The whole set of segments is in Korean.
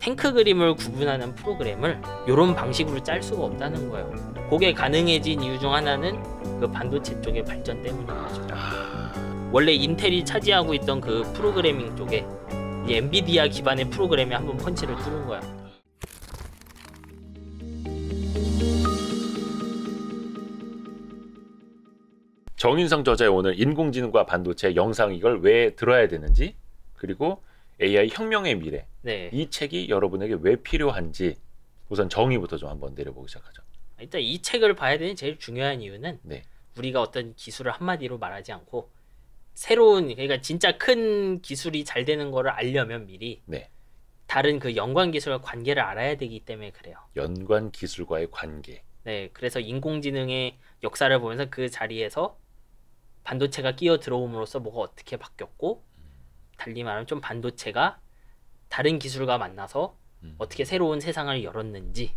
탱크 그림을 구분하는 프로그램을 이런 방식으로 짤 수가 없다는 거예요. 그게 가능해진 이유 중 하나는 그 반도체 쪽의 발전 때문인 거죠. 원래 인텔이 차지하고 있던 그 프로그래밍 쪽에 이 엔비디아 기반의 프로그램이 한번 펀치를 뚫은 거야. 정인성 저자의 오늘 인공지능과 반도체 영상 이걸 왜 들어야 되는지, 그리고 AI 혁명의 미래, 네. 이 책이 여러분에게 왜 필요한지 우선 정의부터 좀 한번 내려보기 시작하죠. 일단 이 책을 봐야 되는 제일 중요한 이유는 네. 우리가 어떤 기술을 한마디로 말하지 않고 새로운, 그러니까 진짜 큰 기술이 잘 되는 거를 알려면 미리 네. 다른 그 연관 기술과 관계를 알아야 되기 때문에 그래요. 연관 기술과의 관계. 네, 그래서 인공지능의 역사를 보면서 그 자리에서 반도체가 끼어 들어옴으로써 뭐가 어떻게 바뀌었고, 달리 말하면 좀 반도체가 다른 기술과 만나서 어떻게 새로운 세상을 열었는지,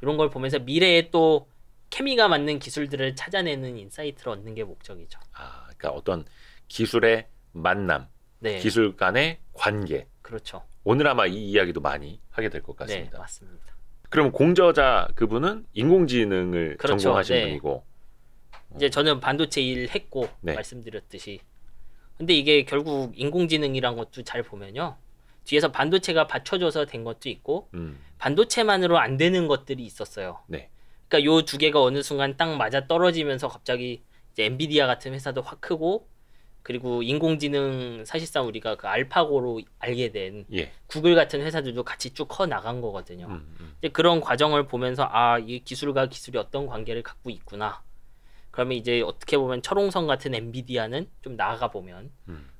이런 걸 보면서 미래에 또 케미가 맞는 기술들을 찾아내는 인사이트를 얻는 게 목적이죠. 그러니까 어떤 기술의 만남, 네. 기술 간의 관계. 그렇죠. 오늘 아마 이 이야기도 많이 하게 될 것 같습니다. 네, 맞습니다. 그럼 공저자 그분은 인공지능을 그렇죠. 전공하신 네. 분이고, 이제 저는 반도체 일 했고 네. 말씀드렸듯이, 근데 이게 결국 인공지능이란 것도 잘 보면요, 뒤에서 반도체가 받쳐줘서 된 것도 있고 반도체만으로 안 되는 것들이 있었어요. 네. 그러니까 요 두 개가 어느 순간 딱 맞아 떨어지면서 갑자기 이제 엔비디아 같은 회사도 확 크고, 그리고 인공지능 사실상 우리가 그 알파고로 알게 된 예. 구글 같은 회사들도 같이 쭉 커 나간 거거든요. 이제 그런 과정을 보면서 이 기술과 기술이 어떤 관계를 갖고 있구나. 그러면 이제 어떻게 보면 철옹성 같은 엔비디아는 좀 나아가 보면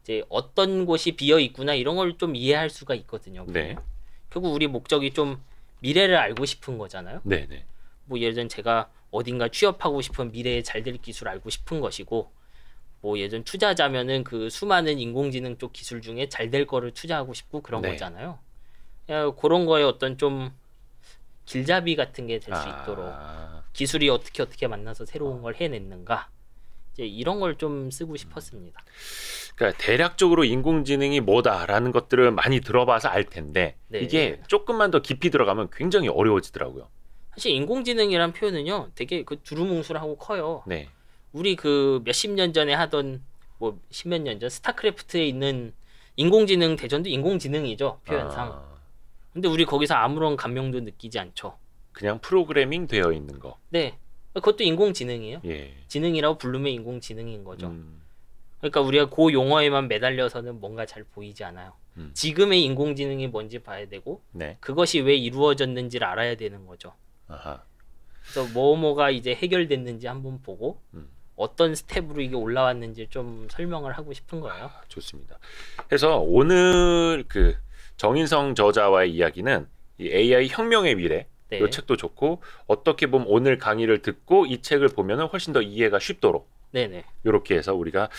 이제 어떤 곳이 비어 있구나, 이런 걸 좀 이해할 수가 있거든요. 네. 결국 우리 목적이 좀 미래를 알고 싶은 거잖아요. 네, 네. 뭐 예를 들면 제가 어딘가 취업하고 싶은 미래에 잘 될 기술 알고 싶은 것이고, 뭐 예를 들면 투자자면은 그 수많은 인공지능 쪽 기술 중에 잘 될 거를 투자하고 싶고 그런 네. 거잖아요. 그런 거에 어떤 좀 길잡이 같은 게 될 수 있도록 기술이 어떻게 만나서 새로운 걸 해냈는가, 이제 이런 걸 좀 쓰고 싶었습니다. 그러니까 대략적으로 인공지능이 뭐다라는 것들을 많이 들어봐서 알 텐데, 네. 이게 조금만 더 깊이 들어가면 굉장히 어려워지더라고요. 사실 인공지능이란 표현은요, 되게 그 두루뭉술하고 커요. 네. 우리 그 몇십 년 전에 하던, 뭐 십몇 년 전 스타크래프트에 있는 인공지능 대전도 인공지능이죠, 표현상. 근데 우리 거기서 아무런 감명도 느끼지 않죠. 그냥 프로그래밍 되어 있는 거. 네, 그것도 인공지능이에요. 예. 지능이라고 부르면 인공지능인 거죠. 그러니까 우리가 그 용어에만 매달려서는 뭔가 잘 보이지 않아요. 지금의 인공지능이 뭔지 봐야 되고, 네. 그것이 왜 이루어졌는지를 알아야 되는 거죠. 아하. 그래서 뭐가 이제 해결됐는지 한번 보고 어떤 스텝으로 이게 올라왔는지 좀 설명을 하고 싶은 거예요. 좋습니다. 그래서 오늘 그 정인성 저자와의 이야기는 이 AI 혁명의 미래, 네. 이 책도 좋고, 어떻게 보면 오늘 강의를 듣고 이 책을 보면은 훨씬 더 이해가 쉽도록, 네네. 이렇게 해서 우리가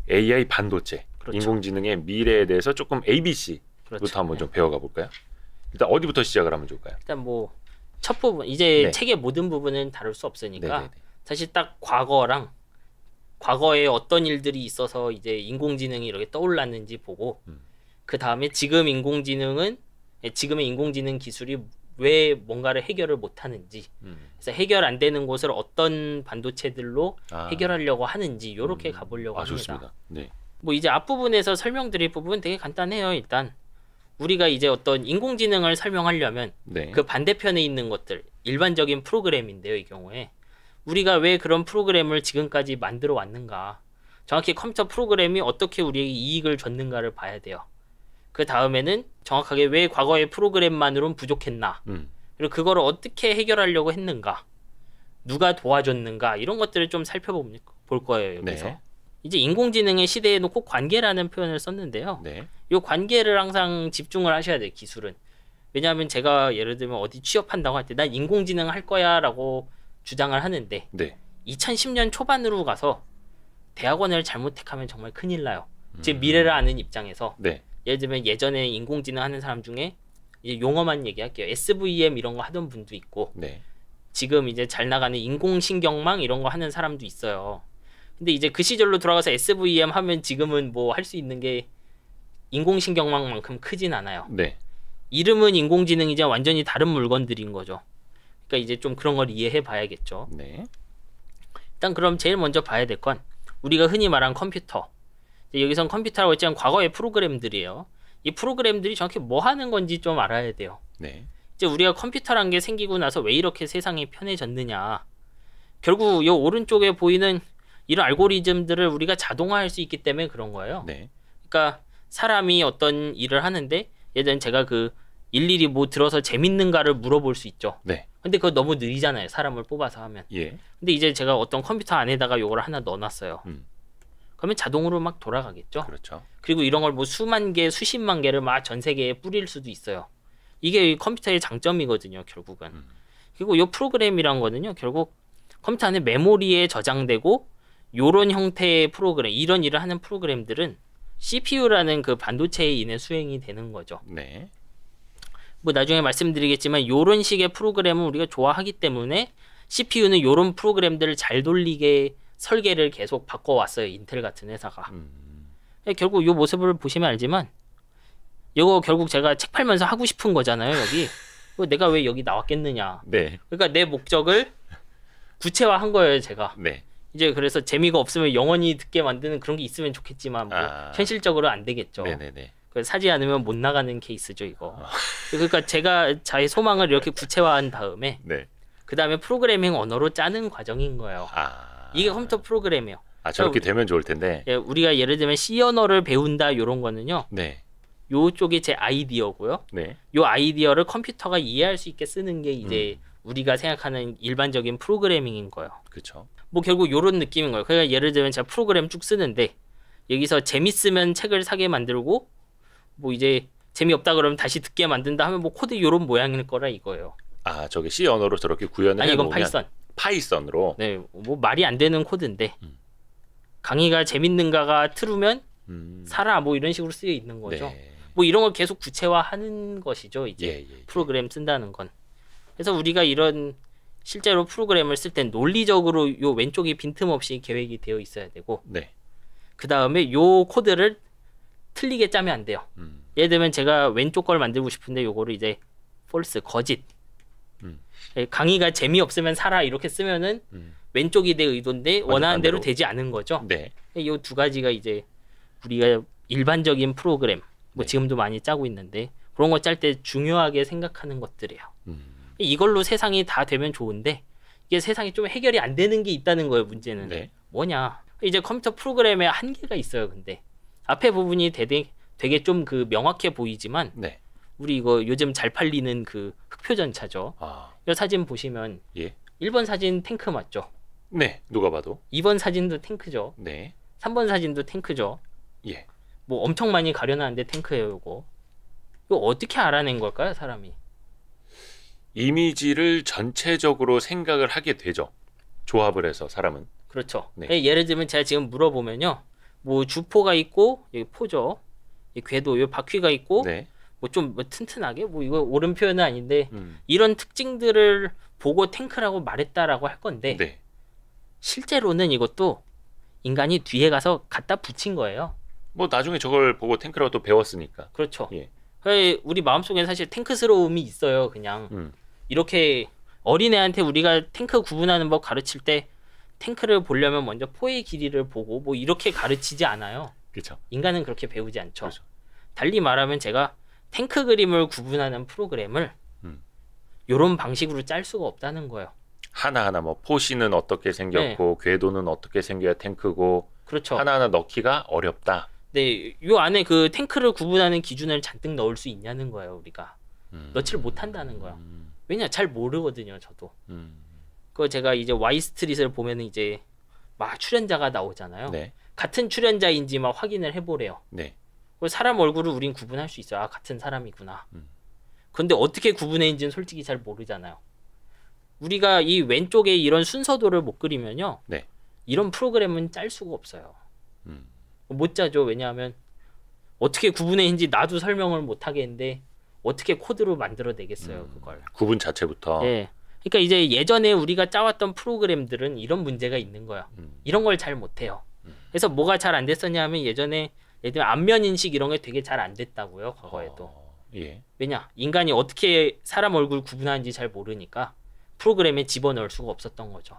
AI 반도체, 그렇죠. 인공지능의 미래에 대해서 조금 ABC부터 그렇죠. 한번 좀 배워가 볼까요? 일단 어디부터 시작을 하면 좋을까요? 일단 뭐 첫 부분, 이제 네. 책의 모든 부분은 다룰 수 없으니까 네네네. 사실 딱 과거에 어떤 일들이 있어서 이제 인공지능이 이렇게 떠올랐는지 보고, 그 다음에 지금의 인공지능 기술이 왜 뭔가를 해결을 못하는지, 그래서 해결 안 되는 곳을 어떤 반도체들로 해결하려고 하는지, 이렇게 가보려고 합니다. 좋습니다. 네. 뭐 이제 앞부분에서 설명드릴 부분은 되게 간단해요. 일단 우리가 이제 어떤 인공지능을 설명하려면 네. 그 반대편에 있는 것들, 일반적인 프로그램인데요. 이 경우에 우리가 왜 그런 프로그램을 지금까지 만들어 왔는가, 정확히 컴퓨터 프로그램이 어떻게 우리에게 이익을 줬는가를 봐야 돼요. 그 다음에는 정확하게 왜 과거의 프로그램만으로는 부족했나, 그리고 그거를 어떻게 해결하려고 했는가, 누가 도와줬는가, 이런 것들을 좀 살펴볼 거예요. 여기서. 네. 이제 인공지능의 시대에 놓고 관계라는 표현을 썼는데요. 네. 이 관계를 항상 집중을 하셔야 돼요, 기술은. 왜냐하면 제가 예를 들면 어디 취업한다고 할 때 난 인공지능 할 거야 라고 주장을 하는데, 네. 2010년 초반으로 가서 대학원을 잘못 택하면 정말 큰일 나요. 제 미래를 아는 입장에서. 네. 예를 들면 예전에 인공지능 하는 사람 중에 이제 용어만 얘기할게요. SVM 이런 거 하던 분도 있고, 네. 지금 이제 잘 나가는 인공신경망 이런 거 하는 사람도 있어요. 근데 이제 그 시절로 돌아가서 SVM 하면 지금은 뭐 할 수 있는 게 인공신경망만큼 크진 않아요. 네. 이름은 인공지능이지만 완전히 다른 물건들인 거죠. 그러니까 이제 좀 그런 걸 이해해 봐야겠죠. 네. 일단 그럼 제일 먼저 봐야 될 건 우리가 흔히 말한 컴퓨터. 여기선 컴퓨터라고 했지만 과거의 프로그램들이에요. 이 프로그램들이 정확히 뭐 하는 건지 좀 알아야 돼요. 네. 이제 우리가 컴퓨터란 게 생기고 나서 왜 이렇게 세상이 편해졌느냐. 결국 이 오른쪽에 보이는 이런 알고리즘들을 우리가 자동화할 수 있기 때문에 그런 거예요. 네. 그러니까 사람이 어떤 일을 하는데 예전에 제가 그 일일이 뭐 들어서 재밌는가를 물어볼 수 있죠. 네. 근데 그거 너무 느리잖아요. 사람을 뽑아서 하면. 예. 근데 이제 제가 어떤 컴퓨터 안에다가 요걸 하나 넣어놨어요. 그러면 자동으로 막 돌아가겠죠. 그렇죠. 그리고 이런 걸 뭐 수만 개, 수십만 개를 막 전 세계에 뿌릴 수도 있어요. 이게 컴퓨터의 장점이거든요, 결국은. 그리고 이 프로그램이란 거는요, 결국 컴퓨터 안에 메모리에 저장되고 요런 형태의 프로그램, 이런 일을 하는 프로그램들은 CPU라는 그 반도체에 인해 수행이 되는 거죠. 네. 뭐 나중에 말씀드리겠지만 요런 식의 프로그램을 우리가 좋아하기 때문에 CPU는 요런 프로그램들을 잘 돌리게 설계를 계속 바꿔왔어요. 인텔 같은 회사가. 결국 요 모습을 보시면 알지만 이거 결국 제가 책 팔면서 하고 싶은 거잖아요. 여기. 내가 왜 여기 나왔겠느냐. 네. 그러니까 내 목적을 구체화한 거예요. 제가. 네. 이제 그래서 재미가 없으면 영원히 듣게 만드는 그런 게 있으면 좋겠지만 뭐 현실적으로 안 되겠죠. 네네네. 사지 않으면 못 나가는 케이스죠, 이거. 그러니까 제가 자의 소망을 이렇게 구체화한 다음에 네. 그 다음에 프로그래밍 언어로 짜는 과정인 거예요. 이게 컴퓨터 프로그램이에요. 저렇게 되면 좋을 텐데. 우리가 예를 들면 C 언어를 배운다 이런 거는요. 네. 요쪽이 제 아이디어고요. 네. 요 아이디어를 컴퓨터가 이해할 수 있게 쓰는 게 이제 우리가 생각하는 일반적인 프로그래밍인 거예요. 그렇죠. 뭐 결국 요런 느낌인 거예요. 그러니까 예를 들면 제가 프로그램 쭉 쓰는데 여기서 재밌으면 책을 사게 만들고 뭐 이제 재미없다 그러면 다시 듣게 만든다 하면 뭐 코드 요런 모양일 거라 이거예요. 저게 C 언어로 저렇게 구현을 아니 이건 해놓으면 파이썬. 파이썬으로. 네, 뭐 말이 안 되는 코드인데 강의가 재밌는가가 트루면 사라 뭐 이런 식으로 쓰여 있는 거죠. 네. 뭐 이런 걸 계속 구체화하는 것이죠. 이제 프로그램 쓴다는 건. 그래서 우리가 이런 실제로 프로그램을 쓸 땐 논리적으로 요 왼쪽이 빈틈없이 계획이 되어 있어야 되고 네. 그 다음에 요 코드를 틀리게 짜면 안 돼요. 예를 들면 제가 왼쪽 걸 만들고 싶은데 요거를 이제 false, 거짓. 강의가 재미없으면 사라 이렇게 쓰면은 왼쪽이 내 의도인데 원하는 대로 되지 않은 거죠. 네. 이 두 가지가 이제 우리가 일반적인 프로그램 뭐 네. 지금도 많이 짜고 있는데 그런 거 짤 때 중요하게 생각하는 것들이에요. 이걸로 세상이 다 되면 좋은데 이게 세상이 좀 해결이 안 되는 게 있다는 거예요. 문제는 네. 뭐냐? 이제 컴퓨터 프로그램에 한계가 있어요. 근데 앞에 부분이 되게 좀 그 명확해 보이지만 네. 우리 이거 요즘 잘 팔리는 그 흑표전차죠. 이 사진 보시면 예. 1번 사진 탱크 맞죠? 네. 누가 봐도. 2번 사진도 탱크죠. 네. 3번 사진도 탱크죠. 예. 뭐 엄청 많이 가려놨는데 탱크예요, 이거. 이거 어떻게 알아낸 걸까요, 사람이? 이미지를 전체적으로 생각을 하게 되죠. 조합을 해서 사람은. 그렇죠. 네. 예를 들면 제가 지금 물어보면요. 뭐 주포가 있고 여기 포죠. 이 궤도, 요 바퀴가 있고 네. 뭐 좀 뭐 튼튼하게 뭐 이거 옳은 표현은 아닌데 이런 특징들을 보고 탱크라고 말했다라고 할 건데 네. 실제로는 이것도 인간이 뒤에 가서 갖다 붙인 거예요. 뭐 나중에 저걸 보고 탱크라고 또 배웠으니까. 그렇죠. 예. 우리 마음속에 사실 탱크스러움이 있어요. 그냥 이렇게 어린애한테 우리가 탱크 구분하는 법 가르칠 때 탱크를 보려면 먼저 포의 길이를 보고 뭐 이렇게 가르치지 않아요. 그렇죠. 인간은 그렇게 배우지 않죠. 그렇죠. 달리 말하면 제가 탱크 그림을 구분하는 프로그램을 이런 방식으로 짤 수가 없다는 거예요. 하나하나 뭐 포시는 어떻게 생겼고 궤도는 어떻게 생겨야 탱크고 그렇죠. 하나하나 넣기가 어렵다. 네, 요 안에 그 탱크를 구분하는 기준을 잔뜩 넣을 수 있냐는 거예요. 우리가 넣지를 못한다는 거예요. 왜냐, 잘 모르거든요. 저도. 그 제가 이제 Y 스트릿을 보면은 이제 막 출연자가 나오잖아요. 네. 같은 출연자인지 막 확인을 해보래요. 네. 그 사람 얼굴을 우린 구분할 수 있어요. 같은 사람이구나. 근데 어떻게 구분해인지는 솔직히 잘 모르잖아요. 우리가 이 왼쪽에 이런 순서도를 못 그리면요. 네. 이런 프로그램은 짤 수가 없어요. 못 짜죠. 왜냐하면 어떻게 구분해인지 나도 설명을 못 하겠는데 어떻게 코드로 만들어내겠어요. 그걸. 구분 자체부터. 예. 그러니까 이제 예전에 우리가 짜왔던 프로그램들은 이런 문제가 있는 거야. 이런 걸 잘 못해요. 그래서 뭐가 잘 안 됐었냐 하면 예전에 예를 들면 안면 인식 이런 게 되게 잘 안 됐다고요. 과거에도. 예. 왜냐? 인간이 어떻게 사람 얼굴 구분하는지 잘 모르니까 프로그램에 집어넣을 수가 없었던 거죠.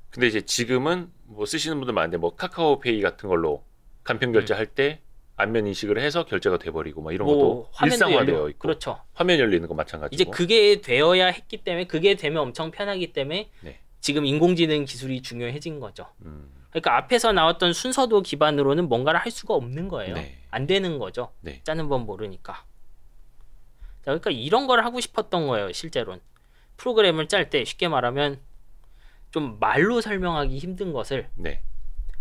근데 이제 지금은 뭐 쓰시는 분들 많은데 뭐 카카오페이 같은 걸로 간편 결제할 때 안면 인식을 해서 결제가 돼버리고 뭐 이런 것도 일상화되어 있고. 그렇죠. 화면 열리는 거 마찬가지고. 이제 그게 되어야 했기 때문에 그게 되면 엄청 편하기 때문에 네. 지금 인공지능 기술이 중요해진 거죠. 그러니까 앞에서 나왔던 순서도 기반으로는 뭔가를 할 수가 없는 거예요. 네. 안 되는 거죠. 네. 짜는 법 모르니까. 자, 그러니까 이런 걸 하고 싶었던 거예요. 실제로는. 프로그램을 짤 때 쉽게 말하면 좀 말로 설명하기 힘든 것을 네.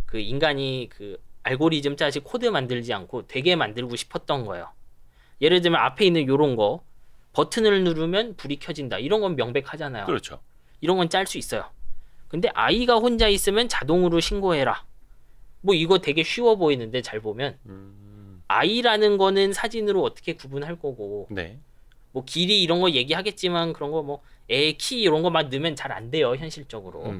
그 인간이 그 알고리즘 짜지 코드 만들지 않고 되게 만들고 싶었던 거예요. 예를 들면 앞에 있는 요런 거 버튼을 누르면 불이 켜진다. 이런 건 명백하잖아요. 그렇죠. 이런 건 짤 수 있어요. 근데 아이가 혼자 있으면 자동으로 신고해라. 뭐 이거 되게 쉬워 보이는데 잘 보면 아이라는 거는 사진으로 어떻게 구분할 거고 네. 뭐 길이 이런 거 얘기하겠지만 그런 거 뭐 애 키 이런 거 막 넣으면 잘 안 돼요 현실적으로.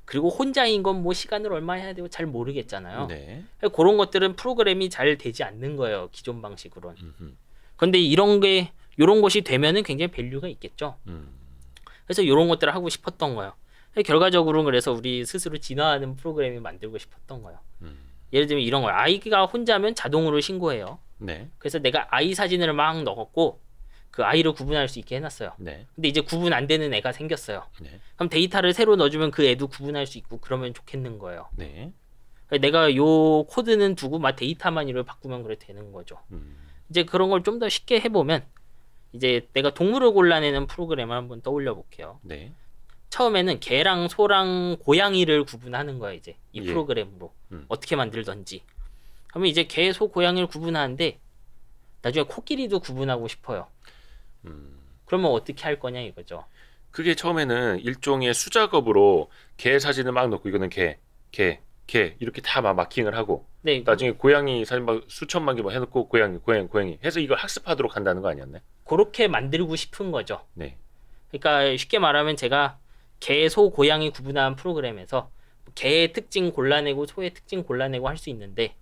그리고 혼자인 건 뭐 시간을 얼마 해야 되고 잘 모르겠잖아요. 네. 그런 것들은 프로그램이 잘 되지 않는 거예요 기존 방식으로는. 근데 이런 것이 되면은 굉장히 밸류가 있겠죠. 그래서 이런 것들을 하고 싶었던 거예요. 결과적으로는 그래서 우리 스스로 진화하는 프로그램을 만들고 싶었던 거예요. 예를 들면 이런 거예요. 아이가 혼자면 자동으로 신고해요. 네. 그래서 내가 아이 사진을 막 넣었고 그 아이를 구분할 수 있게 해놨어요. 네. 근데 이제 구분 안 되는 애가 생겼어요. 네. 그럼 데이터를 새로 넣어주면 그 애도 구분할 수 있고 그러면 좋겠는 거예요. 네. 내가 요 코드는 두고 막 데이터만 이걸 바꾸면 그래 되는 거죠. 이제 그런 걸 좀 더 쉽게 해보면 이제 내가 동물을 골라내는 프로그램을 한번 떠올려 볼게요. 네. 처음에는 개랑 소랑 고양이를 구분하는 거야 이제 이 예. 프로그램으로 어떻게 만들던지. 그러면 이제 개, 소, 고양이를 구분하는데 나중에 코끼리도 구분하고 싶어요. 그러면 어떻게 할 거냐 이거죠. 그게 처음에는 일종의 수작업으로 개 사진을 막 넣고 이거는 개 이렇게 다 막 마킹을 하고 네, 나중에 고양이 사진 막 수천만 개 막 해놓고 고양이 해서 이걸 학습하도록 한다는 거 아니었나요? 그렇게 만들고 싶은 거죠. 네. 그러니까 쉽게 말하면 제가 개, 소, 고양이 구분하는 프로그램에서 개의 특징 골라내고 소의 특징 골라내고 할 수 있는데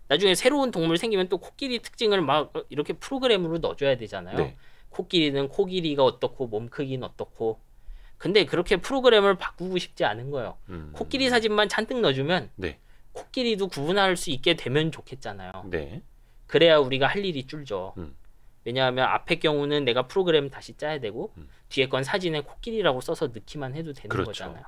나중에 새로운 동물 생기면 또 코끼리 특징을 막 이렇게 프로그램으로 넣어줘야 되잖아요. 네. 코끼리는 코끼리가 어떻고 몸 크기는 어떻고. 근데 그렇게 프로그램을 바꾸고 싶지 않은 거예요. 코끼리 사진만 잔뜩 넣어주면 네. 코끼리도 구분할 수 있게 되면 좋겠잖아요. 네. 그래야 우리가 할 일이 줄죠. 음. 왜냐하면 앞의 경우는 내가 프로그램 다시 짜야 되고 뒤에 건 사진에 코끼리라고 써서 넣기만 해도 되는 그렇죠. 거잖아요.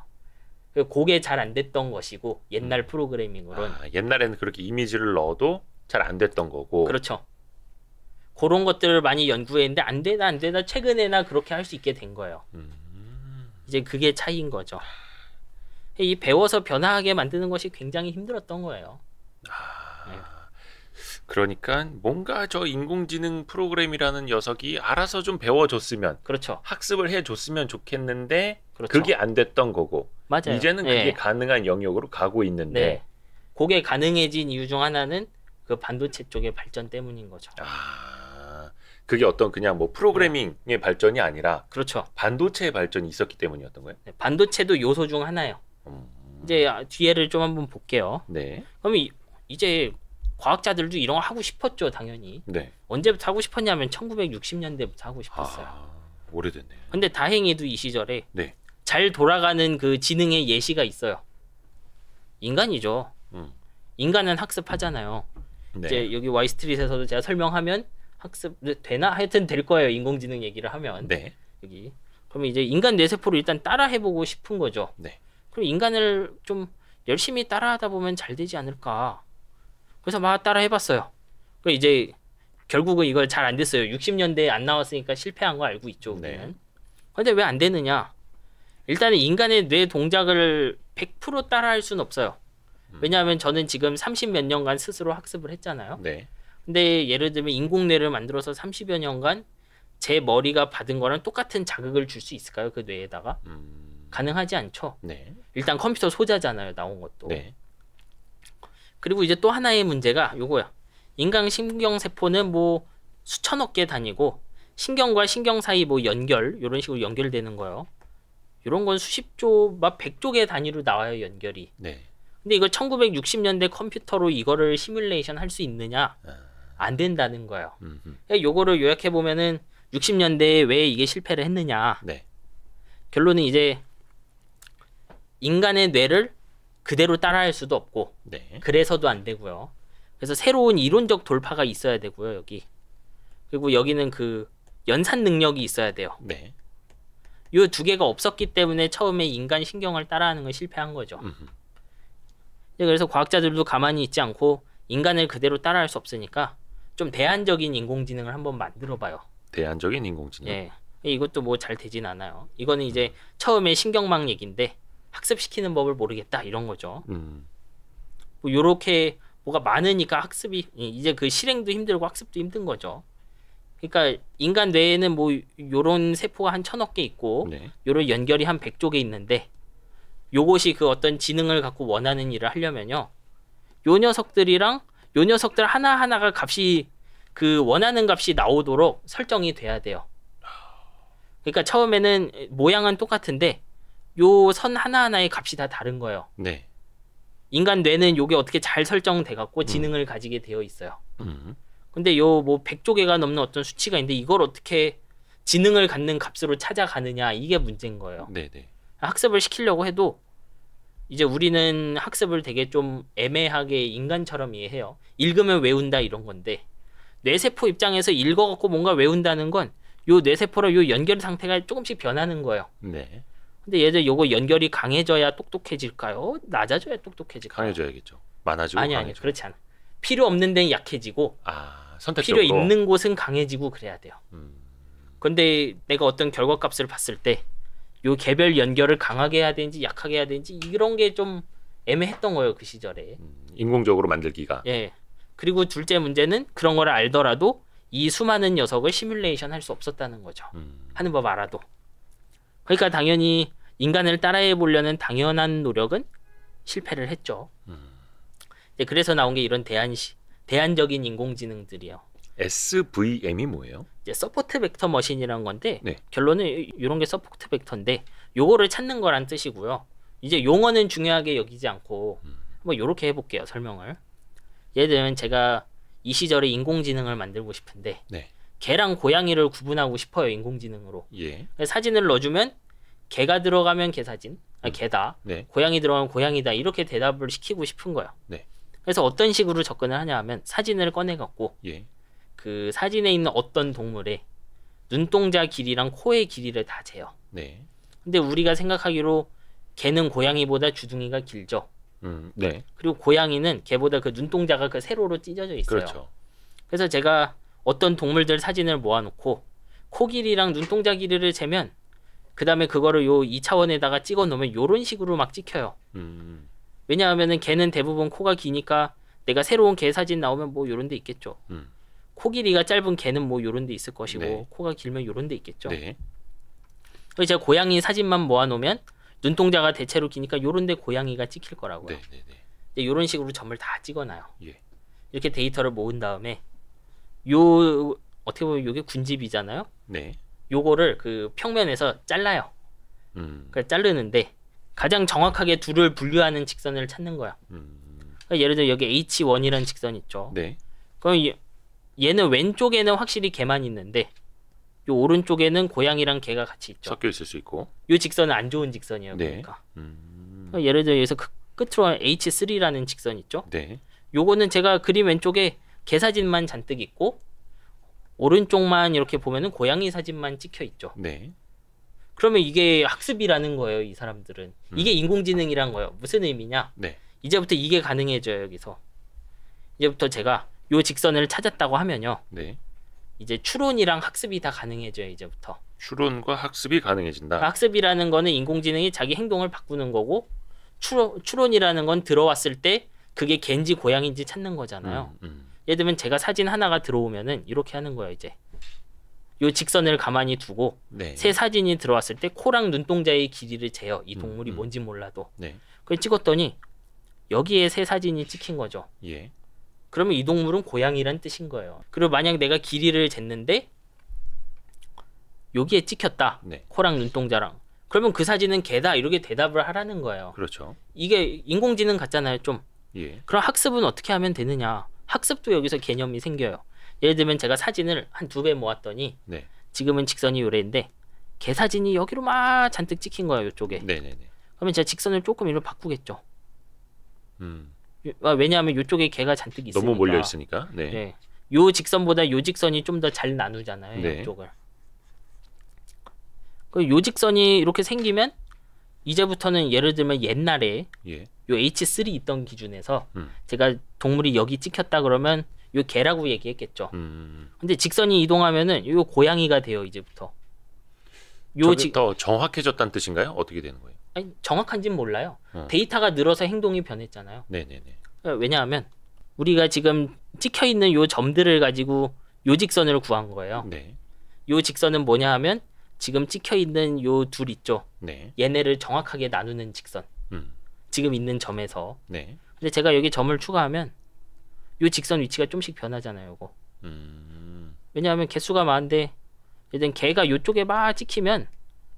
그게 잘 안 됐던 것이고 옛날 프로그래밍으로는. 옛날에는 그렇게 이미지를 넣어도 잘 안 됐던 거고. 그렇죠. 그런 것들을 많이 연구했는데 안 되다 최근에나 그렇게 할 수 있게 된 거예요. 이제 그게 차이인 거죠. 이 배워서 변화하게 만드는 것이 굉장히 힘들었던 거예요. 그러니까 뭔가 저 인공지능 프로그램이라는 녀석이 알아서 좀 배워줬으면, 그렇죠. 학습을 해줬으면 좋겠는데 그렇죠. 그게 안 됐던 거고 맞아요. 이제는 그게 가능한 영역으로 가고 있는데 네. 그게 가능해진 이유 중 하나는 그 반도체 쪽의 발전 때문인 거죠. 그게 어떤 그냥 뭐 프로그래밍의 발전이 아니라 그렇죠. 반도체의 발전이 있었기 때문이었던 거예요. 네, 반도체도 요소 중 하나예요. 이제 뒤에를 좀 한번 볼게요. 네. 그럼 이제 과학자들도 이런 거 하고 싶었죠, 당연히. 네. 언제부터 하고 싶었냐면 1960년대부터 하고 싶었어요. 오래됐네요. 근데 다행히도 이 시절에 네. 잘 돌아가는 그 지능의 예시가 있어요. 인간이죠. 인간은 학습하잖아요. 네. 이제 여기 와이스트릿에서도 제가 설명하면 학습 되나? 하여튼 될 거예요. 인공지능 얘기를 하면. 네. 여기. 그러면 이제 인간 뇌세포를 일단 따라 해보고 싶은 거죠. 네. 그럼 인간을 좀 열심히 따라하다 보면 잘 되지 않을까. 그래서 막 따라 해봤어요. 그 이제 결국은 이걸 잘 안 됐어요. 60년대에 안 나왔으니까 실패한 거 알고 있죠. 우리는. 네. 근데 왜 안 되느냐? 일단은 인간의 뇌 동작을 100% 따라할 수는 없어요. 왜냐하면 저는 지금 30몇 년간 스스로 학습을 했잖아요. 네. 근데 예를 들면 인공뇌를 만들어서 30여 년간 제 머리가 받은 거랑 똑같은 자극을 줄 수 있을까요? 그 뇌에다가? 가능하지 않죠. 네. 일단 컴퓨터 소자잖아요. 나온 것도. 네. 그리고 이제 또 하나의 문제가 요거야. 인간 신경세포는 뭐 수천억 개 단위고 신경과 신경 사이 뭐 연결 이런 식으로 연결되는 거예요. 이런 건 수십조, 막 100조 개 단위로 나와요. 연결이. 네. 근데 이걸 1960년대 컴퓨터로 이거를 시뮬레이션 할 수 있느냐? 안 된다는 거예요. 그러니까 요거를 요약해 보면은 60년대에 왜 이게 실패를 했느냐. 네. 결론은 이제 인간의 뇌를 그대로 따라할 수도 없고 네. 그래서도 안 되고요. 그래서 새로운 이론적 돌파가 있어야 되고요. 여기. 그리고 여기는 그 연산 능력이 있어야 돼요. 네. 요 두 개가 없었기 때문에 처음에 인간 신경을 따라하는 건 실패한 거죠. 그래서 과학자들도 가만히 있지 않고 인간을 그대로 따라할 수 없으니까 좀 대안적인 인공지능을 한번 만들어봐요. 대안적인 인공지능. 예. 이것도 뭐 잘 되진 않아요. 이거는 이제 처음에 신경망 얘기인데 학습시키는 법을 모르겠다 이런 거죠. 뭐 요렇게 뭐가 많으니까 학습이 이제 그 실행도 힘들고 학습도 힘든 거죠. 그러니까 인간 뇌에는 뭐 요런 세포가 한 1000억 개 있고 네. 요런 연결이 한 100조 개 있는데 요것이 그 어떤 지능을 갖고 원하는 일을 하려면요. 요 녀석들 하나하나가 값이 그 원하는 값이 나오도록 설정이 돼야 돼요. 그러니까 처음에는 모양은 똑같은데 요 선 하나하나의 값이 다 다른 거예요. 네. 인간 뇌는 요게 어떻게 잘 설정돼 갖고 지능을 가지게 되어 있어요. 근데 요 뭐 100조 개가 넘는 어떤 수치가 있는데 이걸 어떻게 지능을 갖는 값으로 찾아가느냐 이게 문제인 거예요. 네네. 학습을 시키려고 해도 이제 우리는 학습을 되게 좀 애매하게 인간처럼 이해해요. 읽으면 외운다 이런 건데 뇌세포 입장에서 읽어갖고 뭔가 외운다는 건 요 뇌세포랑 요 연결 상태가 조금씩 변하는 거예요. 네. 근데 얘들 요거 연결이 강해져야 똑똑해질까요? 낮아져야 똑똑해질까요? 강해져야겠죠. 많아지고 아니 강해져. 그렇지 않아. 필요 없는 데는 약해지고 선택적으로. 필요 있는 곳은 강해지고 그래야 돼요. 근데 내가 어떤 결과값을 봤을 때 요 개별 연결을 강하게 해야 되는지 약하게 해야 되는지 이런 게 좀 애매했던 거예요 그 시절에. 인공적으로 만들기가. 예. 그리고 둘째 문제는 그런 걸 알더라도 이 수많은 녀석을 시뮬레이션 할 수 없었다는 거죠. 하는 법 알아도. 그러니까 당연히 인간을 따라해 보려는 당연한 노력은 실패를 했죠. 그래서 나온 게 이런 대안적인 인공지능들이에요. SVM이 뭐예요? 이제 서포트 벡터 머신이라는 건데 네. 결론은 이런 게 서포트 벡터인데 요거를 찾는 거란 뜻이고요. 이제 용어는 중요하게 여기지 않고 한번 요렇게 해볼게요. 설명을. 예를 들면 제가 이 시절에 인공지능을 만들고 싶은데 네. 개랑 고양이를 구분하고 싶어요. 인공지능으로. 예. 사진을 넣어주면 개가 들어가면 개사진, 개다. 네. 고양이 들어가면 고양이다. 이렇게 대답을 시키고 싶은 거예요. 네. 그래서 어떤 식으로 접근을 하냐 하면 사진을 꺼내갖고 예. 그 사진에 있는 어떤 동물의 눈동자 길이랑 코의 길이를 다 재요. 네. 근데 우리가 생각하기로 개는 고양이보다 주둥이가 길죠. 네. 그리고 고양이는 개보다 그 눈동자가 그 세로로 찢어져 있어요. 그렇죠. 그래서 제가 어떤 동물들 사진을 모아놓고 코 길이랑 눈동자 길이를 재면 그 다음에 그거를 요 2차원에다가 찍어 놓으면 요런 식으로 막 찍혀요. 왜냐하면은 개는 대부분 코가 기니까 내가 새로운 개 사진 나오면 뭐 요런 데 있겠죠. 코 길이가 짧은 개는 뭐 요런 데 있을 것이고 네. 코가 길면 요런 데 있겠죠. 네. 그래서 제가 고양이 사진만 모아놓으면 눈동자가 대체로 기니까 요런 데 고양이가 찍힐 거라고요. 네. 네. 네. 이제 요런 식으로 점을 다 찍어놔요. 예. 이렇게 데이터를 모은 다음에 요 어떻게 보면 요게 군집이잖아요. 네. 요거를 그 평면에서 잘라요. 그러니까 자르는데 가장 정확하게 둘을 분류하는 직선을 찾는 거야. 그러니까 예를 들어 여기 H1이라는 직선 있죠. 네. 그럼 얘는 왼쪽에는 확실히 개만 있는데 요 오른쪽에는 고양이랑 개가 같이 있죠. 섞여 있을 수 있고. 요 직선은 안 좋은 직선이에요. 네. 그러니까. 그러니까 예를 들어 여기서 끝으로 H3라는 직선 있죠. 네. 요거는 제가 그림 왼쪽에 개 사진만 잔뜩 있고 오른쪽만 이렇게 보면은 고양이 사진만 찍혀 있죠. 네. 그러면 이게 학습이라는 거예요. 이 사람들은. 이게 인공지능이란 거예요. 무슨 의미냐? 네. 이제부터 이게 가능해져요. 여기서. 이제부터 제가 요 직선을 찾았다고 하면요. 네. 이제 추론이랑 학습이 다 가능해져요. 이제부터. 추론과 학습이 가능해진다. 학습이라는 거는 인공지능이 자기 행동을 바꾸는 거고 추론이라는 건 들어왔을 때 그게 개인지 고양인지 찾는 거잖아요. 예를 들면 제가 사진 하나가 들어오면은 이렇게 하는 거예요. 이제 요 직선을 가만히 두고 네. 새 사진이 들어왔을 때 코랑 눈동자의 길이를 재요. 이 동물이 뭔지 몰라도. 네. 그걸 찍었더니 여기에 새 사진이 찍힌 거죠. 예. 그러면 이 동물은 고양이란 뜻인 거예요. 그리고 만약 내가 길이를 쟀는데 여기에 찍혔다. 네. 코랑 눈동자랑. 그러면 그 사진은 개다. 이렇게 대답을 하라는 거예요. 그렇죠. 이게 인공지능 같잖아요. 좀. 예. 그럼 학습은 어떻게 하면 되느냐. 학습도 여기서 개념이 생겨요. 예를 들면 제가 사진을 한 2배 모았더니 네. 지금은 직선이 요래인데 개 사진이 여기로 막 잔뜩 찍힌 거예요. 이쪽에. 네네네. 그러면 제가 직선을 조금 이로 바꾸겠죠. 음. 왜냐하면 이쪽에 개가 잔뜩 있으니까. 너무 몰려 있으니까. 네. 네. 요 직선보다 요 직선이 좀 더 잘 나누잖아요. 네. 이쪽을. 요 직선이 이렇게 생기면 이제부터는 예를 들면 옛날에 예. 요 H3 있던 기준에서 음. 제가 동물이 여기 찍혔다 그러면 요 개라고 얘기했겠죠. 음. 근데 직선이 이동하면은 요 고양이가 돼요. 이제부터. 저게 더 정확해졌다는 뜻인가요? 어떻게 되는 거예요? 아니, 정확한지는 몰라요. 데이터가 늘어서 행동이 변했잖아요. 네네네. 왜냐하면 우리가 지금 찍혀 있는 요 점들을 가지고 요 직선을 구한 거예요. 네. 요 직선은 뭐냐 하면 지금 찍혀 있는 요 둘 있죠. 네. 얘네를 정확하게 나누는 직선. 지금 있는 점에서. 네. 근데 제가 여기 점을 추가하면 요 직선 위치가 좀씩 변하잖아요. 요거. 왜냐하면 개수가 많은데 일단 개가 요쪽에 막 찍히면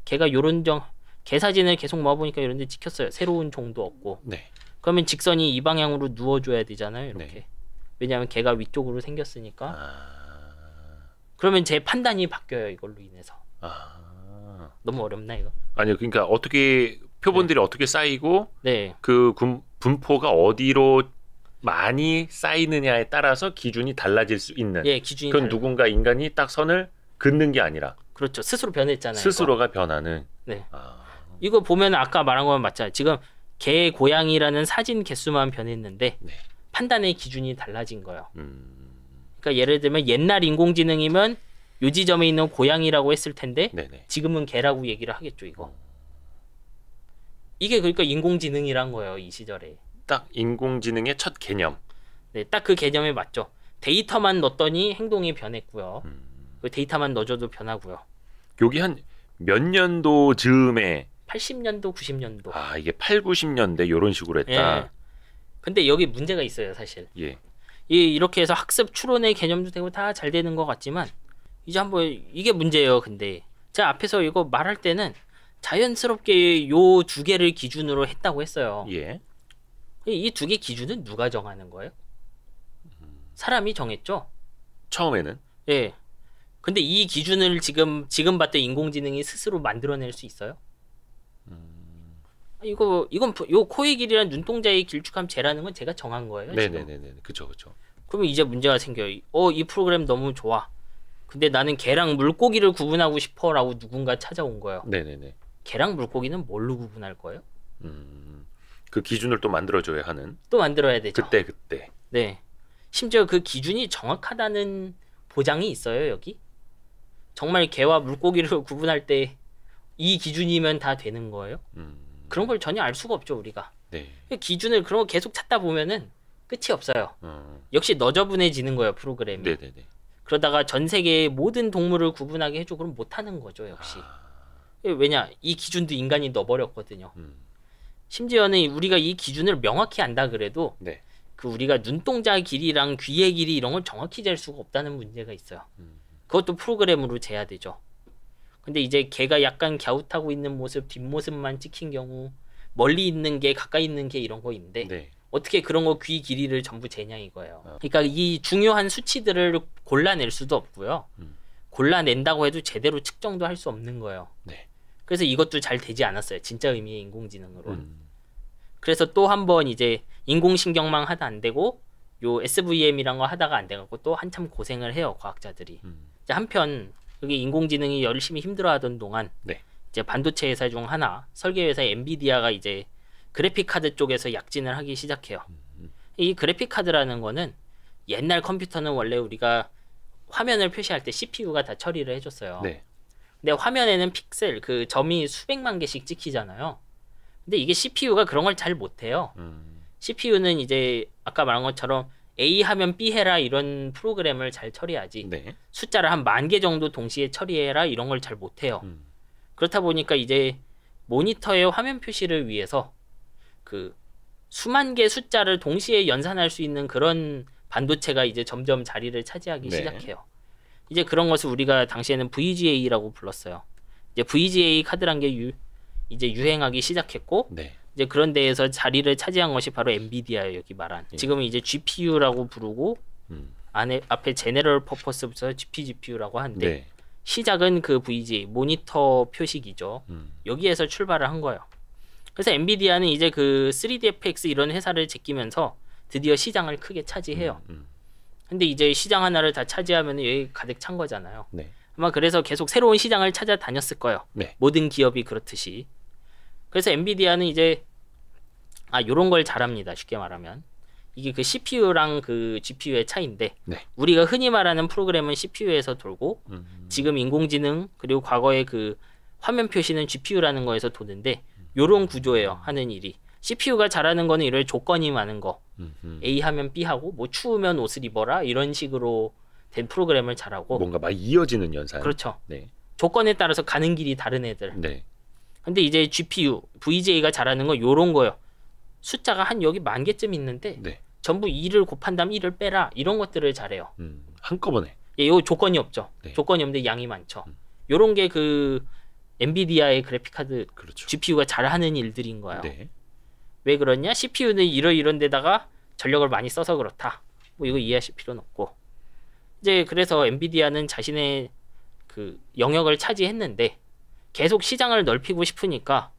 개가 요런 개 사진을 계속 모아보니까 이런 데 찍혔어요. 새로운 종도 없고. 네. 그러면 직선이 이 방향으로 누워줘야 되잖아요. 이렇게. 네. 왜냐하면 개가 위쪽으로 생겼으니까. 아. 그러면 제 판단이 바뀌어요. 이걸로 인해서. 아. 너무 어렵나 이거? 아니요. 그러니까 어떻게 표본들이 어떻게 쌓이고 네. 그 분포가 어디로 많이 쌓이느냐에 따라서 기준이 달라질 수 있는. 예, 기준이 그건 누군가 인간이 딱 선을 긋는 게 아니라 그렇죠. 스스로 변했잖아요. 스스로가 변하는. 네. 아. 이거 보면 아까 말한 거랑 맞잖아요. 지금 개, 고양이라는 사진 개수만 변했는데 네. 판단의 기준이 달라진 거예요. 그러니까 예를 들면 옛날 인공지능이면 요 지점에 있는 고양이라고 했을 텐데 네네. 지금은 개라고 얘기를 하겠죠. 이거. 이게 그러니까 인공지능이란 거예요. 이 시절에. 딱 인공지능의 첫 개념. 네, 딱 그 개념에 맞죠. 데이터만 넣었더니 행동이 변했고요. 그 데이터만 넣어줘도 변하고요. 여기 한 몇 년도 즈음에 80년도, 90년도. 아 이게 8, 90년대 이런 식으로 했다. 예. 근데 여기 문제가 있어요, 사실. 예. 이렇게 해서 학습 추론의 개념도 되고 다 잘 되는 것 같지만 이제 한번 이게 문제예요. 근데 제가 앞에서 이거 말할 때는 자연스럽게 요 2개를 기준으로 했다고 했어요. 예. 이 2개 기준은 누가 정하는 거예요? 사람이 정했죠. 처음에는. 예. 근데 이 기준을 지금 봤던 인공지능이 스스로 만들어낼 수 있어요? 이건 요 코의 길이랑 눈동자의 길쭉함 재라는 건 제가 정한 거예요. 네네네네. 그쵸 그쵸. 그러면 이제 문제가 생겨요. 이 프로그램 너무 좋아. 근데 나는 개랑 물고기를 구분하고 싶어라고 누군가 찾아온 거예요. 네네네. 개랑 물고기는 뭘로 구분할 거예요? 그 기준을 또 만들어줘야 하는. 또 만들어야 되죠. 그때. 네. 심지어 그 기준이 정확하다는 보장이 있어요, 여기? 정말 개와 물고기를 구분할 때 이 기준이면 다 되는 거예요? 그런 걸 전혀 알 수가 없죠, 우리가. 네. 기준을 그런 거 계속 찾다 보면은 끝이 없어요. 역시 너저분해지는 거예요, 프로그램이. 네네네. 그러다가 전 세계의 모든 동물을 구분하게 해줘 그럼 못하는 거죠, 역시. 왜냐, 이 기준도 인간이 넣어버렸거든요. 심지어는 우리가 이 기준을 명확히 안다 그래도 네. 그 우리가 눈동자 길이랑 귀의 길이 이런 걸 정확히 잴 수가 없다는 문제가 있어요. 그것도 프로그램으로 재야 되죠. 근데 이제 걔가 약간 갸웃하고 있는 모습, 뒷모습만 찍힌 경우 멀리 있는 게 가까이 있는 게 이런 거 있는데 네. 어떻게 그런 거 귀 길이를 전부 재냐 이거예요. 그러니까 이 중요한 수치들을 골라낼 수도 없고요. 골라낸다고 해도 제대로 측정도 할 수 없는 거예요. 네. 그래서 이것도 잘 되지 않았어요. 진짜 의미의 인공지능으로. 그래서 또 한 번 이제 인공신경망 하다 안 되고 요 SVM이란 거 하다가 안 돼갖고 또 한참 고생을 해요. 과학자들이. 이제 한편 여기 인공지능이 열심히 힘들어하던 동안 네. 이제 반도체 회사 중 하나 설계 회사 엔비디아가 이제 그래픽 카드 쪽에서 약진을 하기 시작해요. 이 그래픽 카드라는 거는 옛날 컴퓨터는 원래 우리가 화면을 표시할 때 CPU가 다 처리를 해줬어요. 네. 근데 화면에는 픽셀 그 점이 수백만 개씩 찍히잖아요. 근데 이게 CPU가 그런 걸 잘 못해요. CPU는 이제 아까 말한 것처럼 A 하면 B 해라 이런 프로그램을 잘 처리하지. 네. 숫자를 한 10,000개 정도 동시에 처리해라 이런 걸 잘 못해요. 그렇다 보니까 이제 모니터의 화면 표시를 위해서 그 수만 개 숫자를 동시에 연산할 수 있는 그런 반도체가 이제 점점 자리를 차지하기 네. 시작해요. 이제 그런 것을 우리가 당시에는 VGA라고 불렀어요. 이제 VGA 카드란 게 이제 유행하기 시작했고 네. 이제 그런 데에서 자리를 차지한 것이 바로 엔비디아예요. 여기 말한. 지금은 이제 GPU라고 부르고 앞에 제네럴 퍼포스부터 GPGPU라고 하는데 네. 시작은 그 VGA 모니터 표식이죠. 여기에서 출발을 한 거예요. 그래서 엔비디아는 이제 그 3DFX 이런 회사를 제끼면서 드디어 시장을 크게 차지해요. 근데 이제 시장 하나를 다 차지하면 여기 가득 찬 거잖아요. 네. 아마 그래서 계속 새로운 시장을 찾아다녔을 거예요. 네. 모든 기업이 그렇듯이. 그래서 엔비디아는 이제 요런 걸 잘합니다. 쉽게 말하면. 이게 그 CPU랑 그 GPU의 차이인데 네. 우리가 흔히 말하는 프로그램은 CPU에서 돌고 지금 인공지능 그리고 과거의 그 화면 표시는 GPU라는 거에서 도는데 요런 구조예요. 하는 일이. CPU가 잘하는 거는 이런 조건이 많은 거. A 하면 B 하고 뭐 추우면 옷을 입어라 이런 식으로 된 프로그램을 잘하고 뭔가 막 이어지는 연산. 그렇죠. 네. 조건에 따라서 가는 길이 다른 애들. 네. 근데 이제 GPU, VGA가 잘하는 건 요런 거예요. 숫자가 한 여기 10,000개쯤 있는데 네. 전부 2를 곱한 다음 1을 빼라 이런 것들을 잘해요. 한꺼번에. 예, 요 조건이 없죠. 네. 조건이 없는데 양이 많죠. 요런 게 그 엔비디아의 그래픽 카드 그렇죠. GPU가 잘하는 일들인 거예요. 네. 왜 그러냐? CPU는 이런 데다가 전력을 많이 써서 그렇다. 뭐 이거 이해하실 필요는 없고. 이제 그래서 엔비디아는 자신의 그 영역을 차지했는데 계속 시장을 넓히고 싶으니까